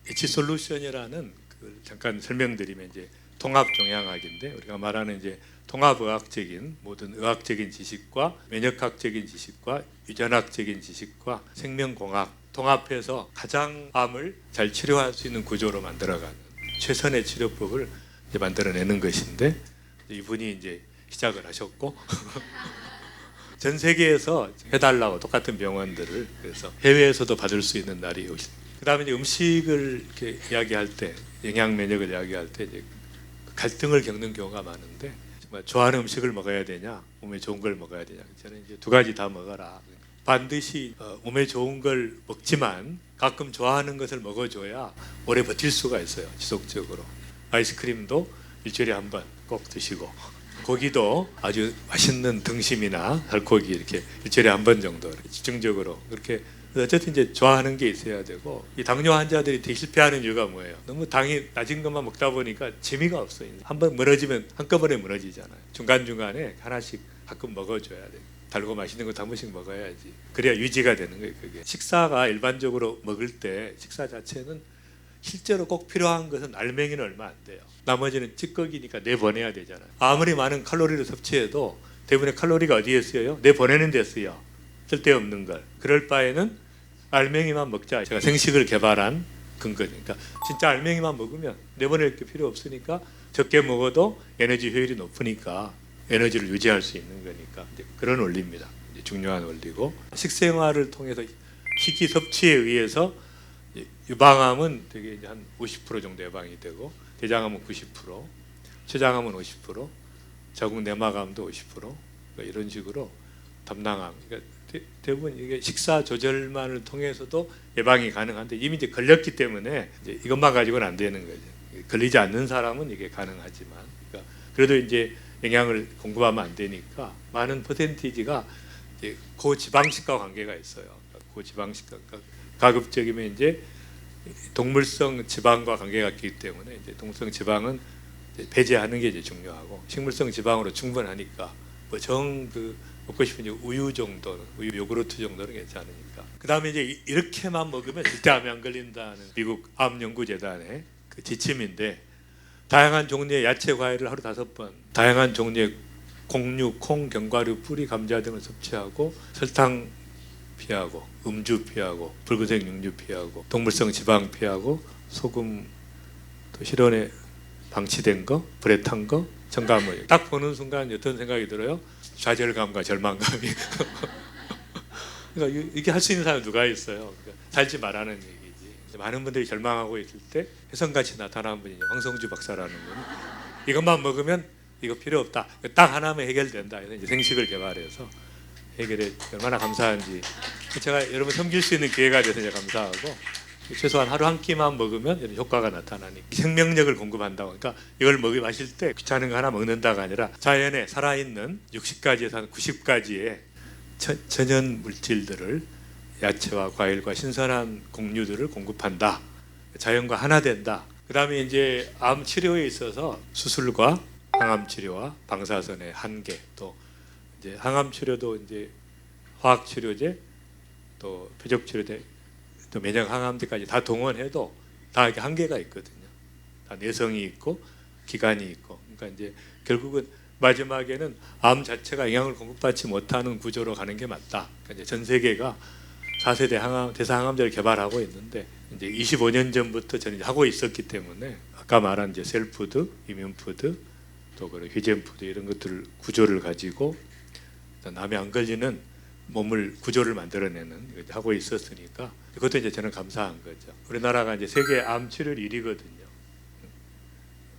H 솔루션이라는 그 잠깐 설명드리면 이제 통합 종양학인데 우리가 말하는 이제 통합의학적인 모든 의학적인 지식과 면역학적인 지식과 유전학적인 지식과 생명공학 통합해서 가장 암을 잘 치료할 수 있는 구조로 만들어가는 최선의 치료법을 이제 만들어내는 것인데 이분이 이제 시작을 하셨고 전 세계에서 해달라고 똑같은 병원들을 그래서 해외에서도 받을 수 있는 날이 오실. 그다음에 이제 음식을 이렇게 이야기할 때 영양 면역을 이야기할 때 이제 갈등을 겪는 경우가 많은데 정말 좋아하는 음식을 먹어야 되냐, 몸에 좋은 걸 먹어야 되냐. 저는 이제 두 가지 다 먹어라. 반드시 몸에 좋은 걸 먹지만 가끔 좋아하는 것을 먹어줘야 오래 버틸 수가 있어요. 지속적으로. 아이스크림도 일주일에 한 번 꼭 드시고 고기도 아주 맛있는 등심이나 살코기 이렇게 일주일에 한 번 정도 집중적으로 그렇게 어쨌든 이제 좋아하는 게 있어야 되고 이 당뇨 환자들이 되게 실패하는 이유가 뭐예요? 너무 당이 낮은 것만 먹다 보니까 재미가 없어요. 한번 멀어지면 한꺼번에 멀어지잖아요. 중간중간에 하나씩 가끔 먹어줘야 돼요. 달고 맛있는 거 한 번씩 먹어야지. 그래야 유지가 되는 거예요. 그게 식사가 일반적으로 먹을 때 식사 자체는 실제로 꼭 필요한 것은 알맹이는 얼마 안 돼요. 나머지는 찌꺼기니까 내보내야 되잖아요. 아무리 많은 칼로리를 섭취해도 대부분의 칼로리가 어디에 쓰여요? 내보내는 데 쓰여. 쓸데없는 걸. 그럴 바에는 알맹이만 먹자. 제가 생식을 개발한 근거니까 진짜 알맹이만 먹으면 내보낼 게 필요 없으니까 적게 먹어도 에너지 효율이 높으니까 에너지를 유지할 수 있는 거니까 이제 그런 원리입니다. 이제 중요한 원리고 식생활을 통해서 식이 섭취에 의해서 유방암은 되게 이제 한 50% 정도 예방이 되고 대장암은 90%, 췌장암은 50%, 자궁 내막암도 50%. 그러니까 이런 식으로 담낭암. 그러니까 대부분 이게 식사 조절만을 통해서도 예방이 가능한데 이미 이제 걸렸기 때문에 이제 이것만 가지고는 안 되는 거죠. 걸리지 않는 사람은 이게 가능하지만, 그러니까 그래도 이제 영양을 공급하면 안 되니까 많은 퍼센티지가 이제 고지방식과 관계가 있어요. 고지방식과 가급적이면 이제 동물성 지방과 관계가 있기 때문에 이제 동물성 지방은 이제 배제하는 게 이제 중요하고 식물성 지방으로 충분하니까 뭐 먹고 싶은 우유 정도는 우유 요구르트 정도는 괜찮으니까. 그다음에 이제 이렇게만 먹으면 절대 암에 안 걸린다는 미국 암 연구 재단의 그 지침인데 다양한 종류의 야채 과일을 하루 5번, 다양한 종류의 곡류, 콩, 견과류, 뿌리, 감자 등을 섭취하고 설탕 피하고 음주 피하고 붉은색 육류 피하고 동물성 지방 피하고 소금 또 실온에 방치된 거, 불에 탄 거, 첨가물 딱 보는 순간 어떤 생각이 들어요? 좌절감과 절망감이. 그러니까 이게 할 수 있는 사람 누가 있어요? 그러니까 살지 말라는 얘기지. 많은 분들이 절망하고 있을 때 혜성같이 나타나는 분이 황성주 박사라는 분. 이것만 먹으면 이거 필요 없다. 딱 하나면 해결된다. 그래서 이제 생식을 개발해서 해결해 얼마나 감사한지. 제가 여러분 섬길 수 있는 기회가 돼서 이제 감사하고 최소한 하루 한 끼만 먹으면 이런 효과가 나타나니 생명력을 공급한다고. 그러니까 이걸 마실 때 귀찮은 거 하나 먹는다가 아니라 자연에 살아있는 60가지에서 한 90가지의 천연 물질들을 야채와 과일과 신선한 곡류들을 공급한다. 자연과 하나 된다. 그다음에 이제 암 치료에 있어서 수술과 항암 치료와 방사선의 한계, 또 이제 항암 치료도 이제 화학 치료제, 또 표적 치료제, 또 면역 항암제까지 다 동원해도 다 이렇게 한계가 있거든요. 다 내성이 있고 기간이 있고. 그러니까 이제 결국은 마지막에는 암 자체가 영양을 공급받지 못하는 구조로 가는 게 맞다. 그러니까 이제 전 세계가 4세대 대사항암제를 개발하고 있는데 이제 25년 전부터 저는 이제 하고 있었기 때문에 아까 말한 이제 셀푸드, 이뮨푸드, 또 그리고 휴젠푸드 이런 것들 구조를 가지고 남이 안 걸리는 몸을 구조를 만들어내는 하고 있었으니까 그것도 이제 저는 감사한 거죠. 우리나라가 이제 세계 암 치료율 1위거든요.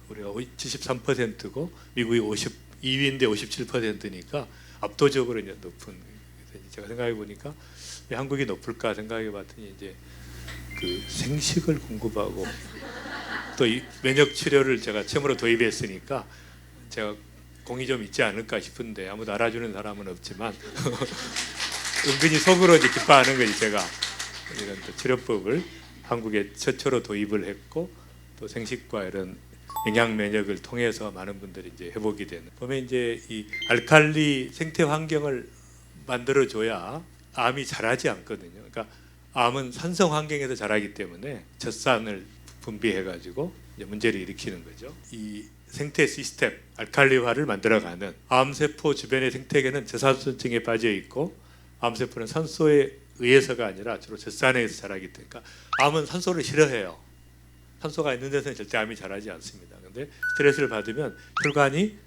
우리가 73%고 미국이 52위인데 57%니까 압도적으로 이제 높은. 제가 생각해 보니까 왜 한국이 높을까 생각해 봤더니 이제 그 생식을 공급하고 또 이 면역 치료를 제가 처음으로 도입했으니까 제가 공이 좀 있지 않을까 싶은데 아무도 알아주는 사람은 없지만 은근히 속으로 이제 기뻐하는 거지. 제가 이런 또 치료법을 한국에 최초로 도입을 했고 또 생식과 이런 영양 면역을 통해서 많은 분들이 이제 회복이 되는. 보면 이제 이 알칼리 생태 환경을 만들어줘야 암이 자라지 않거든요. 그러니까 암은 산성 환경에서 자라기 때문에 젖산을 분비해가지고 이제 문제를 일으키는 거죠. 이 생태 시스템, 알칼리화를 만들어가는 암세포 주변의 생태계는 저산소증에 빠져 있고 암세포는 산소에 의해서가 아니라 주로 젖산에 의해서 자라기 때문에 그러니까 암은 산소를 싫어해요. 산소가 있는 데서는 절대 암이 자라지 않습니다. 그런데 스트레스를 받으면 혈관이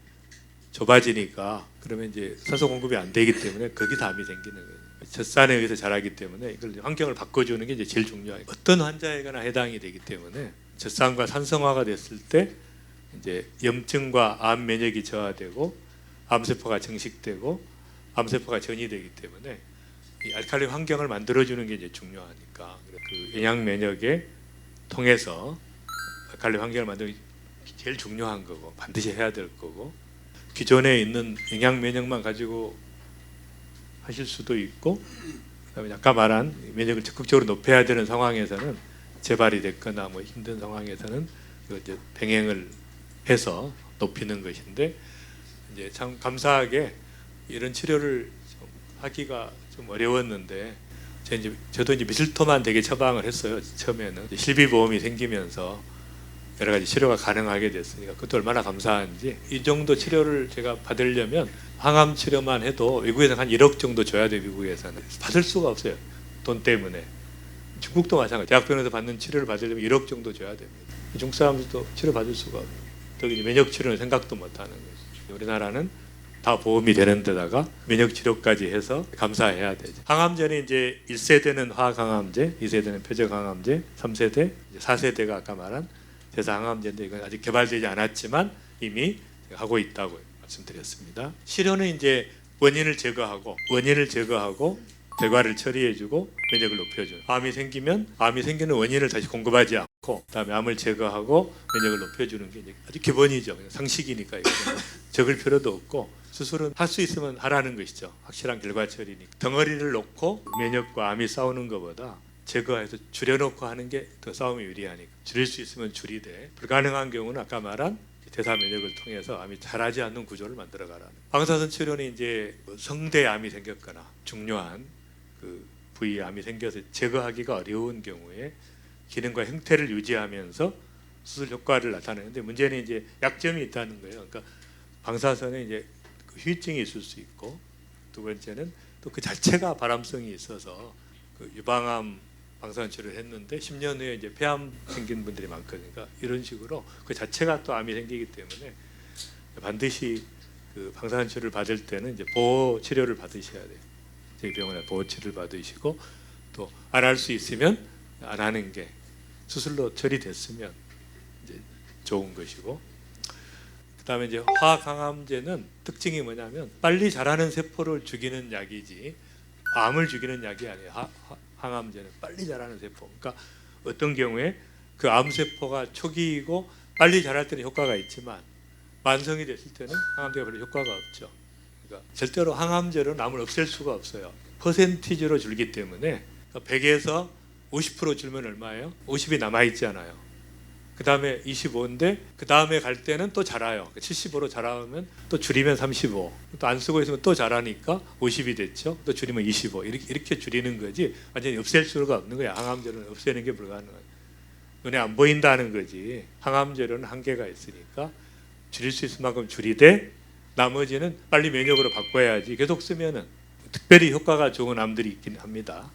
좁아지니까 그러면 이제 산소 공급이 안 되기 때문에 거기서 암이 생기는 거예요. 젖산에 의해서 자라기 때문에 이걸 환경을 바꿔주는 게 이제 제일 중요해요. 어떤 환자에게나 해당이 되기 때문에 젖산과 산성화가 됐을 때 이제 염증과 암 면역이 저하되고 암세포가 증식되고 암세포가 전이되기 때문에 이 알칼리 환경을 만들어주는 게 이제 중요하니까 그 영양 면역에 통해서 알칼리 환경을 만드는 게 제일 중요한 거고 반드시 해야 될 거고 기존에 있는 영양 면역만 가지고 하실 수도 있고 그다음에 아까 말한 면역을 적극적으로 높여야 되는 상황에서는 재발이 됐거나 뭐 힘든 상황에서는 이제 병행을 해서 높이는 것인데 이제 참 감사하게 이런 치료를 좀 하기가 좀 어려웠는데 저도 이제 미술토만 되게 처방을 했어요. 처음에는 실비보험이 생기면서 여러 가지 치료가 가능하게 됐으니까 그것도 얼마나 감사한지. 이 정도 치료를 제가 받으려면 항암 치료만 해도 외국에서 한 1억 정도 줘야 돼요. 미국에서는 받을 수가 없어요. 돈 때문에. 중국도 마찬가지. 대학병원에서 받는 치료를 받으려면 1억 정도 줘야 됩니다. 중국 사람들도 치료 받을 수가 없어요. 특히 면역 치료는 생각도 못하는 거죠. 우리나라는 다 보험이 되는 데다가 면역 치료까지 해서 감사해야 되죠. 항암제는 이제 1세대는 화학항암제, 2세대는 표적항암제, 3세대, 4세대가 아까 말한 대사항암제인데 이건 아직 개발되지 않았지만 이미 하고 있다고 말씀드렸습니다. 치료는 이제 원인을 제거하고 결과를 처리해주고 면역을 높여줘요. 암이 생기는 원인을 다시 공급하지 않고 그다음에 암을 제거하고 면역을 높여주는 게 아주 기본이죠. 그냥 상식이니까 적을 필요도 없고 수술은 할 수 있으면 하라는 것이죠. 확실한 결과 처리니까. 덩어리를 놓고 면역과 암이 싸우는 것보다 제거해서 줄여놓고 하는 게 더 싸움이 유리하니까 줄일 수 있으면 줄이되 불가능한 경우는 아까 말한 대사 면역을 통해서 암이 자라지 않는 구조를 만들어가라는. 방사선 치료는 이제 성대 암이 생겼거나 중요한 그 부위에 암이 생겨서 제거하기가 어려운 경우에 기능과 형태를 유지하면서 수술 효과를 나타내는데 문제는 이제 약점이 있다는 거예요. 그러니까 방사선에 이제 그 후유증이 있을 수 있고 두 번째는 또 그 자체가 발암성이 있어서 그 유방암 방사선 치료를 했는데 10년 후에 이제 폐암 생긴 분들이 많거든요. 그러니까 이런 식으로 그 자체가 또 암이 생기기 때문에 반드시 그 방사선 치료를 받을 때는 이제 보호 치료를 받으셔야 돼요. 저희 병원에 보호 치료를 받으시고 또 안 할 수 있으면 안 하는 게 수술로 처리됐으면 이제 좋은 것이고 그다음에 이제 화학항암제는 특징이 뭐냐면 빨리 자라는 세포를 죽이는 약이지 암을 죽이는 약이 아니에요. 항암제는 빨리 자라는 세포. 그러니까 어떤 경우에 그 암세포가 초기이고 빨리 자랄 때는 효과가 있지만 만성이 됐을 때는 항암제가 별로 효과가 없죠. 그러니까 절대로 항암제로 암을 없앨 수가 없어요. 퍼센티지로 줄기 때문에 100에서 50% 줄면 얼마예요? 50이 남아있잖아요. 그 다음에 25인데 그 다음에 갈 때는 또 자라요. 75로 자라면 또 줄이면 35. 또 안 쓰고 있으면 또 자라니까 50이 됐죠. 또 줄이면 25. 이렇게 줄이는 거지 완전히 없앨 수가 없는 거야. 항암제로는 없애는 게 불가능해요. 눈에 안 보인다는 거지. 항암제로는 한계가 있으니까 줄일 수 있을 만큼 줄이되 나머지는 빨리 면역으로 바꿔야지. 계속 쓰면은 특별히 효과가 좋은 암들이 있긴 합니다.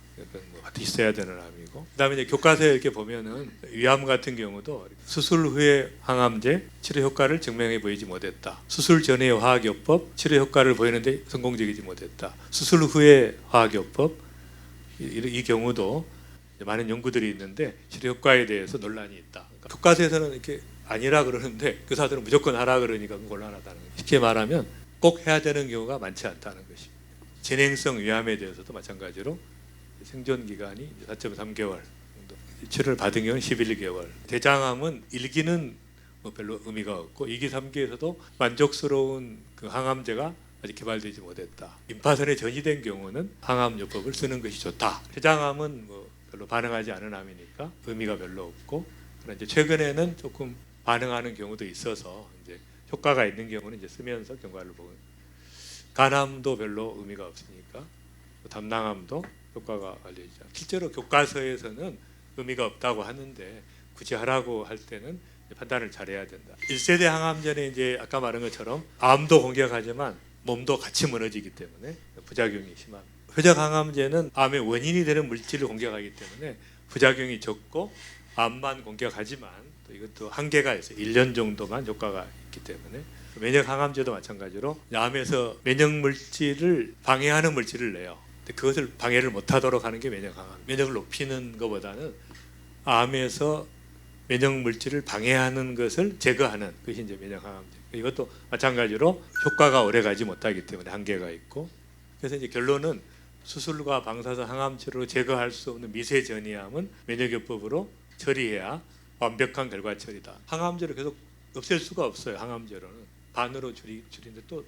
뭐 있어야 되는 암이고. 그다음에 이제 교과서에 이렇게 보면은 위암 같은 경우도 수술 후에 항암제 치료 효과를 증명해 보이지 못했다. 수술 전의 화학요법 치료 효과를 보이는데 성공적이지 못했다. 수술 후에 화학요법 이 경우도 많은 연구들이 있는데 치료 효과에 대해서 논란이 있다. 그러니까 교과서에서는 이렇게 아니라 그러는데 의사들은 무조건 하라 그러니까 곤란하다는 거예요. 쉽게 말하면 꼭 해야 되는 경우가 많지 않다는 것입니다. 진행성 위암에 대해서도 마찬가지로 생존 기간이 4.3개월 정도, 치료를 받은 경우는 11개월. 대장암은 1기는 뭐 별로 의미가 없고 2기, 3기에서도 만족스러운 그 항암제가 아직 개발되지 못했다. 임파선에 전이된 경우는 항암요법을 쓰는 것이 좋다. 췌장암은 뭐 별로 반응하지 않은 암이니까 의미가 별로 없고, 그러나 이제 최근에는 조금 반응하는 경우도 있어서 이제 효과가 있는 경우는 이제 쓰면서 경과를 보고, 간암도 별로 의미가 없으니까 담낭암도 효과가 알려지지 않아요. 실제로 교과서에서는 의미가 없다고 하는데 굳이 하라고 할 때는 판단을 잘해야 된다. 1세대 항암제는 이제 아까 말한 것처럼 암도 공격하지만 몸도 같이 무너지기 때문에 부작용이 심합니다. 표적 항암제는 암의 원인이 되는 물질을 공격하기 때문에 부작용이 적고 암만 공격하지만 또 이것도 한계가 있어요. 1년 정도만 효과가 있기 때문에 면역 항암제도 마찬가지로 암에서 면역 물질을 방해하는 물질을 내요. 근데 그것을 방해를 못하도록 하는 게 면역 항암. 면역을 높이는 것보다는 암에서 면역 물질을 방해하는 것을 제거하는 것이 이제 면역 항암제. 이것도 마찬가지로 효과가 오래 가지 못하기 때문에 한계가 있고, 그래서 이제 결론은 수술과 방사선 항암치료로 제거할 수 없는 미세 전이암은 면역요법으로 처리해야 완벽한 결과 처리다. 항암제로 계속 없앨 수가 없어요. 항암제로는 반으로 줄이는데 또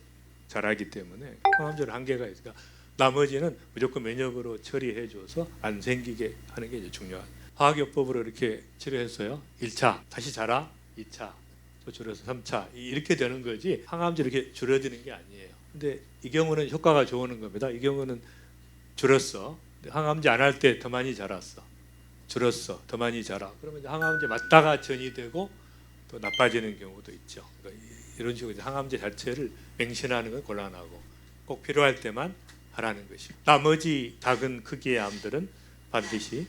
잘하기 때문에 항암제로 한계가 있으니까 나머지는 무조건 면역으로 처리해줘서 안 생기게 하는 게 이제 중요한. 화학요법으로 이렇게 치료했어요. 1차 다시 자라, 2차 또 줄여서 3차 이렇게 되는 거지 항암제 이렇게 줄어드는 게 아니에요. 근데 이 경우는 효과가 좋은 겁니다. 이 경우는 줄었어. 항암제 안 할 때 더 많이 자랐어. 줄었어. 더 많이 자라. 그러면 항암제 맞다가 전이 되고 또 나빠지는 경우도 있죠. 그러니까 이런 식으로 항암제 자체를 맹신하는 건 곤란하고 꼭 필요할 때만 하라는 것이고, 나머지 작은 크기의 암들은 반드시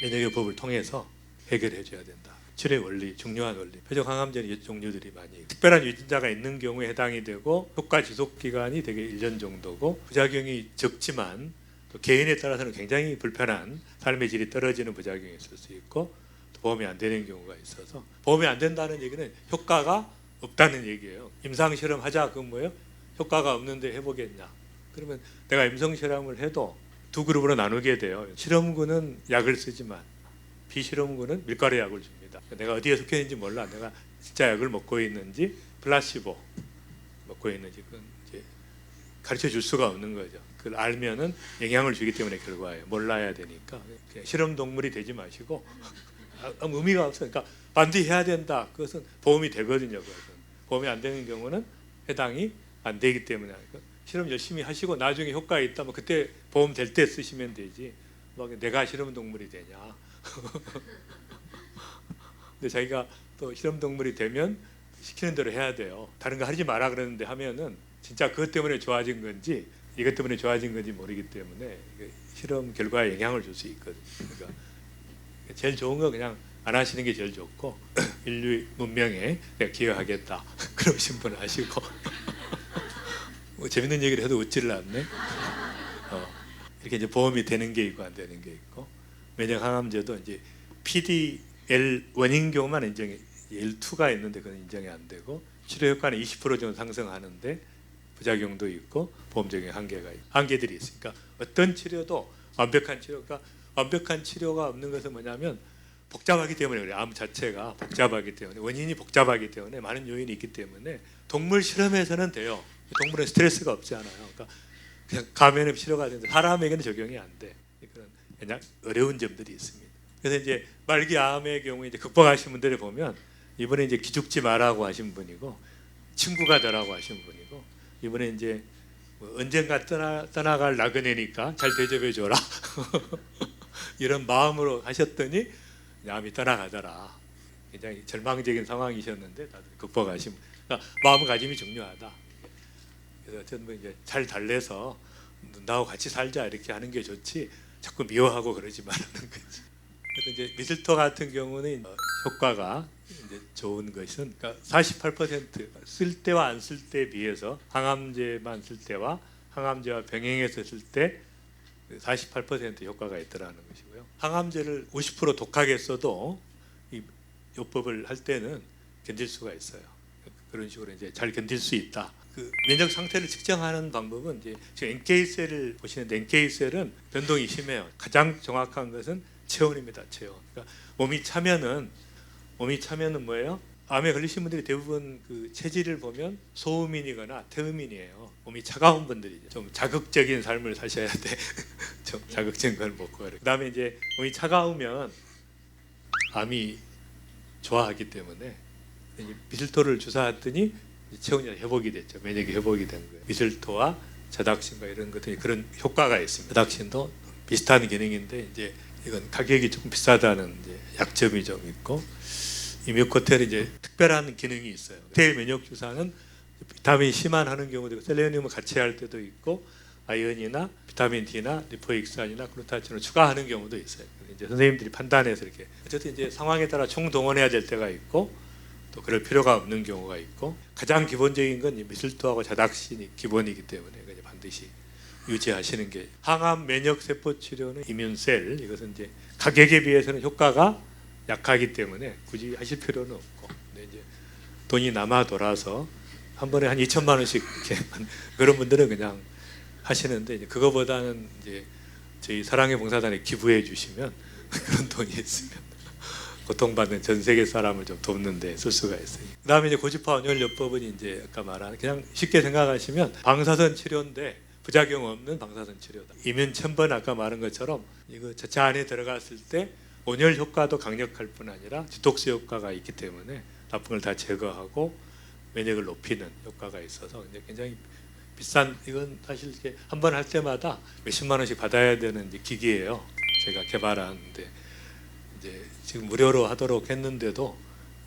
면역요법을 통해서 해결해 줘야 된다. 치료의 원리, 중요한 원리. 표적 항암제는 종류들이 많이 있고, 특별한 유전자가 있는 경우에 해당이 되고 효과 지속 기간이 되게 1년 정도고 부작용이 적지만 또 개인에 따라서는 굉장히 불편한 삶의 질이 떨어지는 부작용이 있을 수 있고 또 보험이 안 되는 경우가 있어서, 보험이 안 된다는 얘기는 효과가 없다는 얘기예요. 임상 실험 하자 그건 뭐예요? 효과가 없는데 해보겠냐? 그러면 내가 임상 실험을 해도 두 그룹으로 나누게 돼요. 실험군은 약을 쓰지만 비실험군은 밀가루 약을 줍니다. 내가 어디에 속해 있는지 몰라. 내가 진짜 약을 먹고 있는지 플라시보 먹고 있는지 그건 이제 가르쳐 줄 수가 없는 거죠. 그걸 알면은 영향을 주기 때문에 결과예요. 몰라야 되니까 그냥 실험 동물이 되지 마시고 아무 의미가 없어요. 그러니까 반드시 해야 된다. 그것은 보험이 되거든요. 그것은 보험이 안 되는 경우는 해당이 안 되기 때문에 실험 열심히 하시고 나중에 효과가 있다면 그때 보험 될 때 쓰시면 되지. 막 내가 실험 동물이 되냐? 근데 자기가 또 실험 동물이 되면 시키는 대로 해야 돼요. 다른 거 하지 마라 그러는데 하면은 진짜 그것 때문에 좋아진 건지 이것 때문에 좋아진 건지 모르기 때문에 실험 결과에 영향을 줄 수 있거든요. 그러니까 제일 좋은 거 그냥 안 하시는 게 제일 좋고 인류 문명에 내가 기여하겠다 그러신 분 하시고 뭐 재밌는 얘기를 해도 웃지를 않네. 이렇게 이제 보험이 되는 게 있고 안 되는 게 있고, 면역 항암제도 이제 PD-L1인 경우만 인정이, L2가 있는데 그건 인정이 안 되고 치료 효과는 20% 정도 상승하는데 부작용도 있고 보험적인 한계들이 있으니까 어떤 치료도 완벽한 치료가 완벽한 치료가 없는 것은 뭐냐면 복잡하기 때문에 그래요. 암 자체가 복잡하기 때문에 원인이 복잡하기 때문에 많은 요인이 있기 때문에 동물 실험에서는 돼요. 동물은 스트레스가 없지 않아요. 그러니까 그냥 감염 치료가 되는데 사람에게는 적용이 안 돼. 그런 그냥 어려운 점들이 있습니다. 그래서 이제 말기 암의 경우에 이제 극복하신 분들을 보면 이번에 이제 기죽지 말라고 하신 분이고 친구가 되라고 하신 분이고 이번에 이제 뭐 언젠가 떠나갈 나그네니까 잘 대접해 줘라 이런 마음으로 하셨더니 암이 떠나가더라. 굉장히 절망적인 상황이셨는데 다들 극복하신. 그러니까 마음가짐이 중요하다. 그래서 저는 뭐 이제 잘 달래서 나하고 같이 살자 이렇게 하는 게 좋지 자꾸 미워하고 그러지 말라는 거지. 그래서 이제 미슬토 같은 경우는 효과가 이제 좋은 것은 그러니까 48% 쓸 때와 안 쓸 때에 비해서 항암제만 쓸 때와 항암제와 병행해서 쓸 때 48% 효과가 있더라는 것이고요. 항암제를 50% 독하게 써도 이 요법을 할 때는 견딜 수가 있어요. 그런 식으로 이제 잘 견딜 수 있다. 그 면역 상태를 측정하는 방법은 이제 지금 NK셀을 보시는데 NK셀은 변동이 심해요. 가장 정확한 것은 체온입니다. 체온. 그러니까 몸이 차면은 뭐예요? 암에 걸리신 분들이 대부분 그 체질을 보면 소음인이거나 태음인이에요. 몸이 차가운 분들이죠. 좀 자극적인 삶을 사셔야 돼. 좀 자극적인 걸 먹고. 그다음에 이제 몸이 차가우면 암이 좋아하기 때문에 미슬토를 주사했더니 체온이 회복이 됐죠. 면역이 회복이 된 거예요. 미슬토와 자닥신과 이런 것들이 그런 효과가 있습니다. 자닥신도 비슷한 기능인데 이제 이건 가격이 조금 비싸다는 이제 약점이 좀 있고, 이뮤코텔은 이제 특별한 기능이 있어요. 텔 면역 주사는 비타민 C만 하는 경우도 있고 셀레늄을 같이 할 때도 있고 아연이나 비타민 D나 리포익산이나 글루타치온을 추가하는 경우도 있어요. 이제 선생님들이 판단해서 이렇게 어쨌든 이제 상황에 따라 총동원해야 될 때가 있고 또 그럴 필요가 없는 경우가 있고, 가장 기본적인 건 미술도하고 자닥신이 기본이기 때문에 반드시 유지하시는 게. 항암 면역 세포 치료는 이뮨셀, 이것은 이제 가격에 비해서는 효과가 약하기 때문에 굳이 하실 필요는 없고, 근데 이제 돈이 남아 돌아서 한 번에 한 2천만 원씩 이렇게 그런 분들은 그냥 하시는데, 이제 그거보다는 이제 저희 사랑의 봉사단에 기부해 주시면 그런 돈이 있으면 고통받는 전 세계 사람을 좀 돕는 데 쓸 수가 있어요. 그다음에 이제 고주파 온열요법은 이제 아까 말한, 그냥 쉽게 생각하시면 방사선 치료인데 부작용 없는 방사선 치료다. 이면 천번 아까 말한 것처럼 이거 자체 안에 들어갔을 때 온열 효과도 강력할 뿐 아니라 디톡스 효과가 있기 때문에 나쁜 걸 다 제거하고 면역을 높이는 효과가 있어서 굉장히 비싼, 이건 사실 이렇게 한 번 할 때마다 몇십만 원씩 받아야 되는 이제 기기예요. 제가 개발하는데 이제 지금 무료로 하도록 했는데도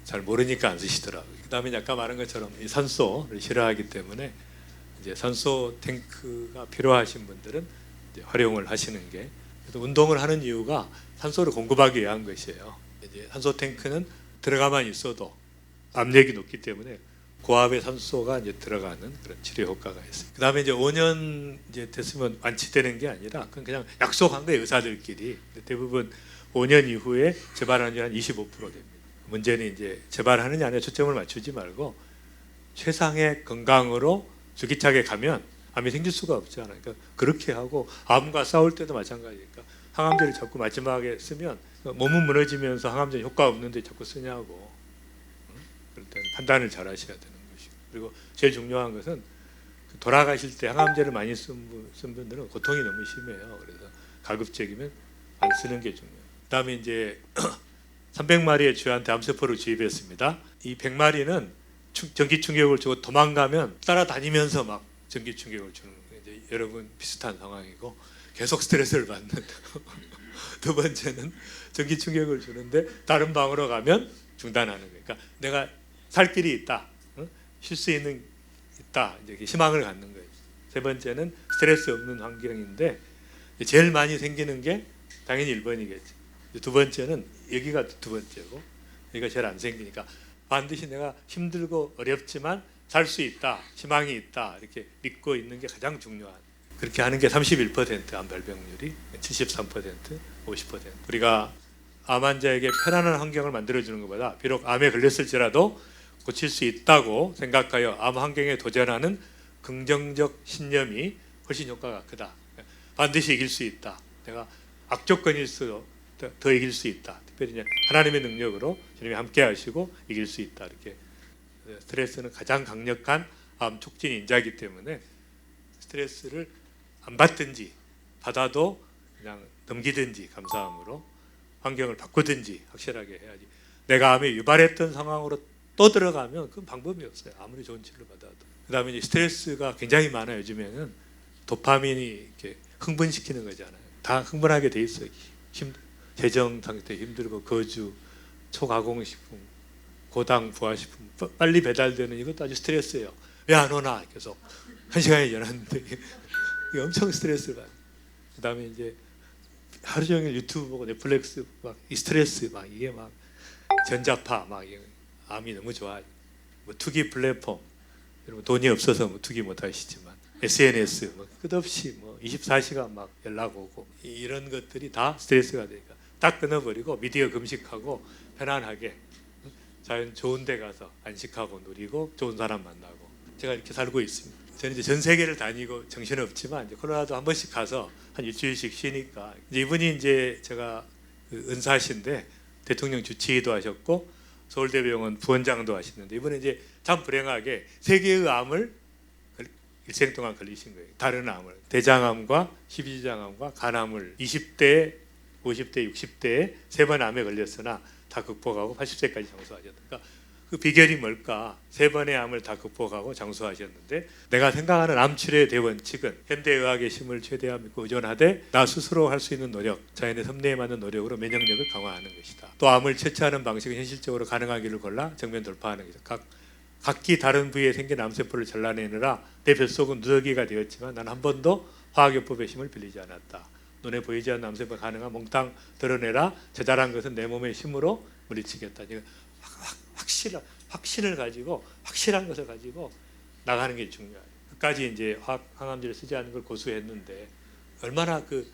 잘 모르니까 안 쓰시더라고요. 그다음에 아까 말한 것처럼 이 산소를 싫어하기 때문에 이제 산소 탱크가 필요하신 분들은 이제 활용을 하시는 게, 운동을 하는 이유가 산소를 공급하기 위한 것이에요. 이제 산소 탱크는 들어가만 있어도 압력이 높기 때문에 고압의 산소가 이제 들어가는 그런 치료 효과가 있어요. 그다음에 이제 5년 이제 됐으면 완치되는 게 아니라 그냥 약속한 거예요, 의사들끼리. 대부분 5년 이후에 재발하는 한 25% 됩니다. 문제는 이제 재발하느냐 아니냐 초점을 맞추지 말고 최상의 건강으로 줄기차게 가면 암이 생길 수가 없잖아요. 그러니까 그렇게 하고, 암과 싸울 때도 마찬가지니까 항암제를 자꾸 마지막에 쓰면 몸은 무너지면서 항암제 효과 없는데 자꾸 쓰냐고. 그럴 때는 판단을 잘 하셔야 되는 것이고, 그리고 제일 중요한 것은 돌아가실 때 항암제를 많이 쓴 분들은 고통이 너무 심해요. 그래서 가급적이면 안 쓰는 게 중요해요. 그다음에 이제 300마리의 쥐한테 암세포를 주입했습니다. 이 100마리는 전기 충격을 주고 도망가면 따라다니면서 막 전기 충격을 주는 거예요. 이제 여러분 비슷한 상황이고 계속 스트레스를 받는. 두 번째는 전기 충격을 주는데 다른 방으로 가면 중단하는 거예요. 그러니까 내가 살 길이 있다, 쉴 수 있다, 이제 희망을 갖는 거예요. 세 번째는 스트레스 없는 환경인데 제일 많이 생기는 게 당연히 1번이겠죠. 두 번째는 여기가 두 번째고, 여기가 제일 안 생기니까 반드시 내가 힘들고 어렵지만 살 수 있다, 희망이 있다, 이렇게 믿고 있는 게 가장 중요한. 그렇게 하는 게 31%, 암 발병률이 73%, 50%. 우리가 암 환자에게 편안한 환경을 만들어주는 것보다 비록 암에 걸렸을지라도 고칠 수 있다고 생각하여 암 환경에 도전하는 긍정적 신념이 훨씬 효과가 크다. 반드시 이길 수 있다. 내가 악조건일수록 더 이길 수 있다. 특별히 이제 하나님의 능력으로 주님이 함께 하시고 이길 수 있다. 이렇게. 스트레스는 가장 강력한 암 촉진 인자이기 때문에 스트레스를 안 받든지 받아도 그냥 넘기든지 감사함으로 환경을 바꾸든지 확실하게 해야지. 내가 암에 유발했던 상황으로 또 들어가면 그건 방법이 없어요. 아무리 좋은 치료를 받아도. 그다음에 이제 스트레스가 굉장히 많아요. 요즘에는 도파민이 이렇게 흥분시키는 거잖아요. 다 흥분하게 돼 있어요. 재정 상태 힘들고 거주, 초가공식품, 고당 부화식품 빨리 배달되는 이것도 아주 스트레스예요. 왜 안 오나 계속 1시간이 지났는데 이게 엄청 스트레스를 받아요. 그다음에 이제 하루 종일 유튜브 보고 넷플릭스 막 이 스트레스 막 이게 막 전자파 막 암이 너무 좋아. 뭐 투기 플랫폼, 여러분 돈이 없어서 뭐 투기 못 하시지만 SNS 뭐 끝없이 뭐 24시간 막 연락 오고 이런 것들이 다 스트레스가 되니까 딱 끊어버리고 미디어 금식하고 편안하게 자연 좋은 데 가서 안식하고 누리고 좋은 사람 만나고, 제가 이렇게 살고 있습니다. 저는 이제 전 세계를 다니고 정신은 없지만 이제 콜로라도 한 번씩 가서 한 일주일씩 쉬니까, 이제 이분이 이제 제가 은사신데 대통령 주치의도 하셨고 서울대병원 부원장도 하시는데, 이분은 이제 참 불행하게 세 개의 암을 일생 동안 걸리신 거예요. 다른 암을, 대장암과 십이지장암과 간암을 20대, 50대, 60대에 세 번 암에 걸렸으나 다 극복하고 80세까지 장수하셨다. 그러니까 그 비결이 뭘까? 세 번의 암을 다 극복하고 장수하셨는데, 내가 생각하는 암 치료의 대원칙은 현대의학의 힘을 최대한 믿고 의존하되 나 스스로 할 수 있는 노력, 자연의 섭리에 맞는 노력으로 면역력을 강화하는 것이다. 또 암을 처치하는 방식은 현실적으로 가능한 길을 골라 정면 돌파하는 것이다. 각기 다른 부위에 생긴 암세포를 잘라내느라 내 뱃속은 누더기가 되었지만 난 한 번도 화학요법의 힘을 빌리지 않았다. 눈에 보이지 않는 암세포 가능한 몽땅 드러내라. 자잘한 것은 내 몸의 힘으로 물리치겠다. 확신을 가지고 확실한 것을 가지고 나가는 게 중요해요. 끝까지 이제 항암제를 쓰지 않는 걸 고수했는데 얼마나 그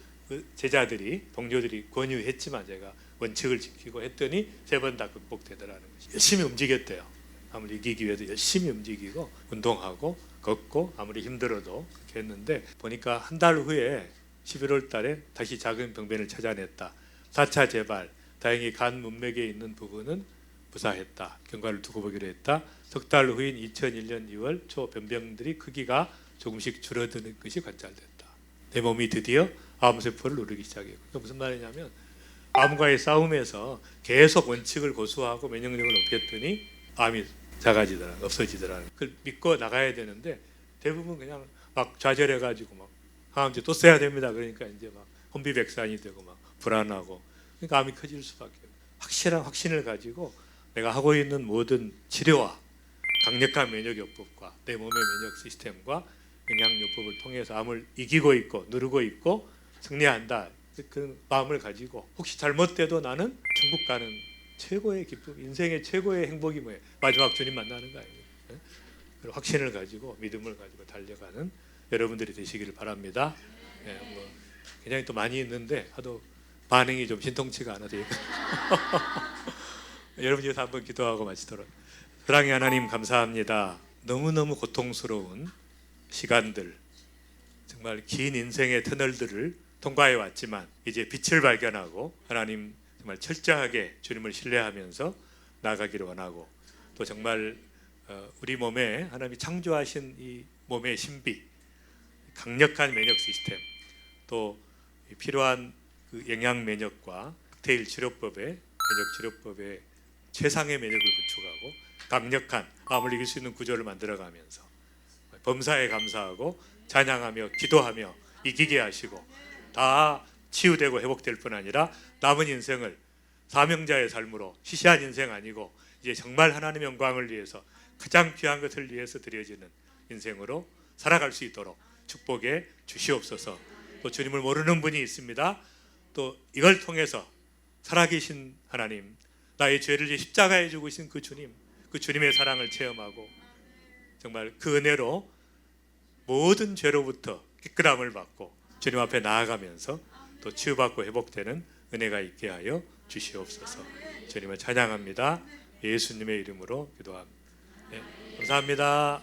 제자들이 동료들이 권유했지만 제가 원칙을 지키고 했더니 3번 다 극복되더라는 것이. 열심히 움직였대요. 아무리 이기기 위해서 열심히 움직이고 운동하고 걷고 아무리 힘들어도 그렇게 했는데 보니까 한 달 후에 11월 달에 다시 작은 병변을 찾아냈다. 4차 재발, 다행히 간 문맥에 있는 부분은 무사했다. 경과를 두고 보기로 했다. 석 달 후인 2001년 2월 초 변병들이 크기가 조금씩 줄어드는 것이 관찰됐다. 내 몸이 드디어 암세포를 누르기 시작했고, 그게 무슨 말이냐면 암과의 싸움에서 계속 원칙을 고수하고 면역력을 높였더니 암이 작아지더라, 없어지더라. 그걸 믿고 나가야 되는데 대부분 그냥 막 좌절해가지고 막 항암제 또 써야 됩니다. 그러니까 이제 막 혼비백산이 되고 막 불안하고, 그러니까 암이 커질 수밖에 없어요. 확실한 확신을 가지고 내가 하고 있는 모든 치료와 강력한 면역요법과 내 몸의 면역 시스템과 영양요법을 통해서 암을 이기고 있고 누르고 있고 승리한다. 그 마음을 가지고 혹시 잘못돼도 나는 천국 가는 최고의 기쁨, 인생의 최고의 행복이 뭐예요? 마지막 주님 만나는 거 아닙니까? 그리고 확신을 가지고 믿음을 가지고 달려가는 여러분들이 되시기를 바랍니다. 뭐 굉장히 또 많이 있는데 하도 반응이 좀 신통치가 않아서 여러분 위해서 한번 기도하고 마치도록. 사랑의 하나님 감사합니다. 너무너무 고통스러운 시간들, 정말 긴 인생의 터널들을 통과해 왔지만 이제 빛을 발견하고 하나님 정말 철저하게 주님을 신뢰하면서 나아가기를 원하고, 또 정말 우리 몸에 하나님이 창조하신 이 몸의 신비, 강력한 면역 시스템, 또 필요한 그 영양 면역과 칵테일 치료법의 면역 치료법의 최상의 면역을 구축하고 강력한 암을 이길 수 있는 구조를 만들어가면서 범사에 감사하고 찬양하며 기도하며 이기게 하시고 다 치유되고 회복될 뿐 아니라 남은 인생을 사명자의 삶으로, 시시한 인생 아니고 이제 정말 하나님의 영광을 위해서 가장 귀한 것을 위해서 드려지는 인생으로 살아갈 수 있도록 축복해 주시옵소서. 또 주님을 모르는 분이 있습니다. 또 이걸 통해서 살아계신 하나님, 나의 죄를 십자가에 주고 계신 그 주님, 그 주님의 사랑을 체험하고 정말 그 은혜로 모든 죄로부터 깨끗함을 받고 주님 앞에 나아가면서 또 치유받고 회복되는 은혜가 있게 하여 주시옵소서. 주님을 찬양합니다. 예수님의 이름으로 기도합니다. 네, 감사합니다.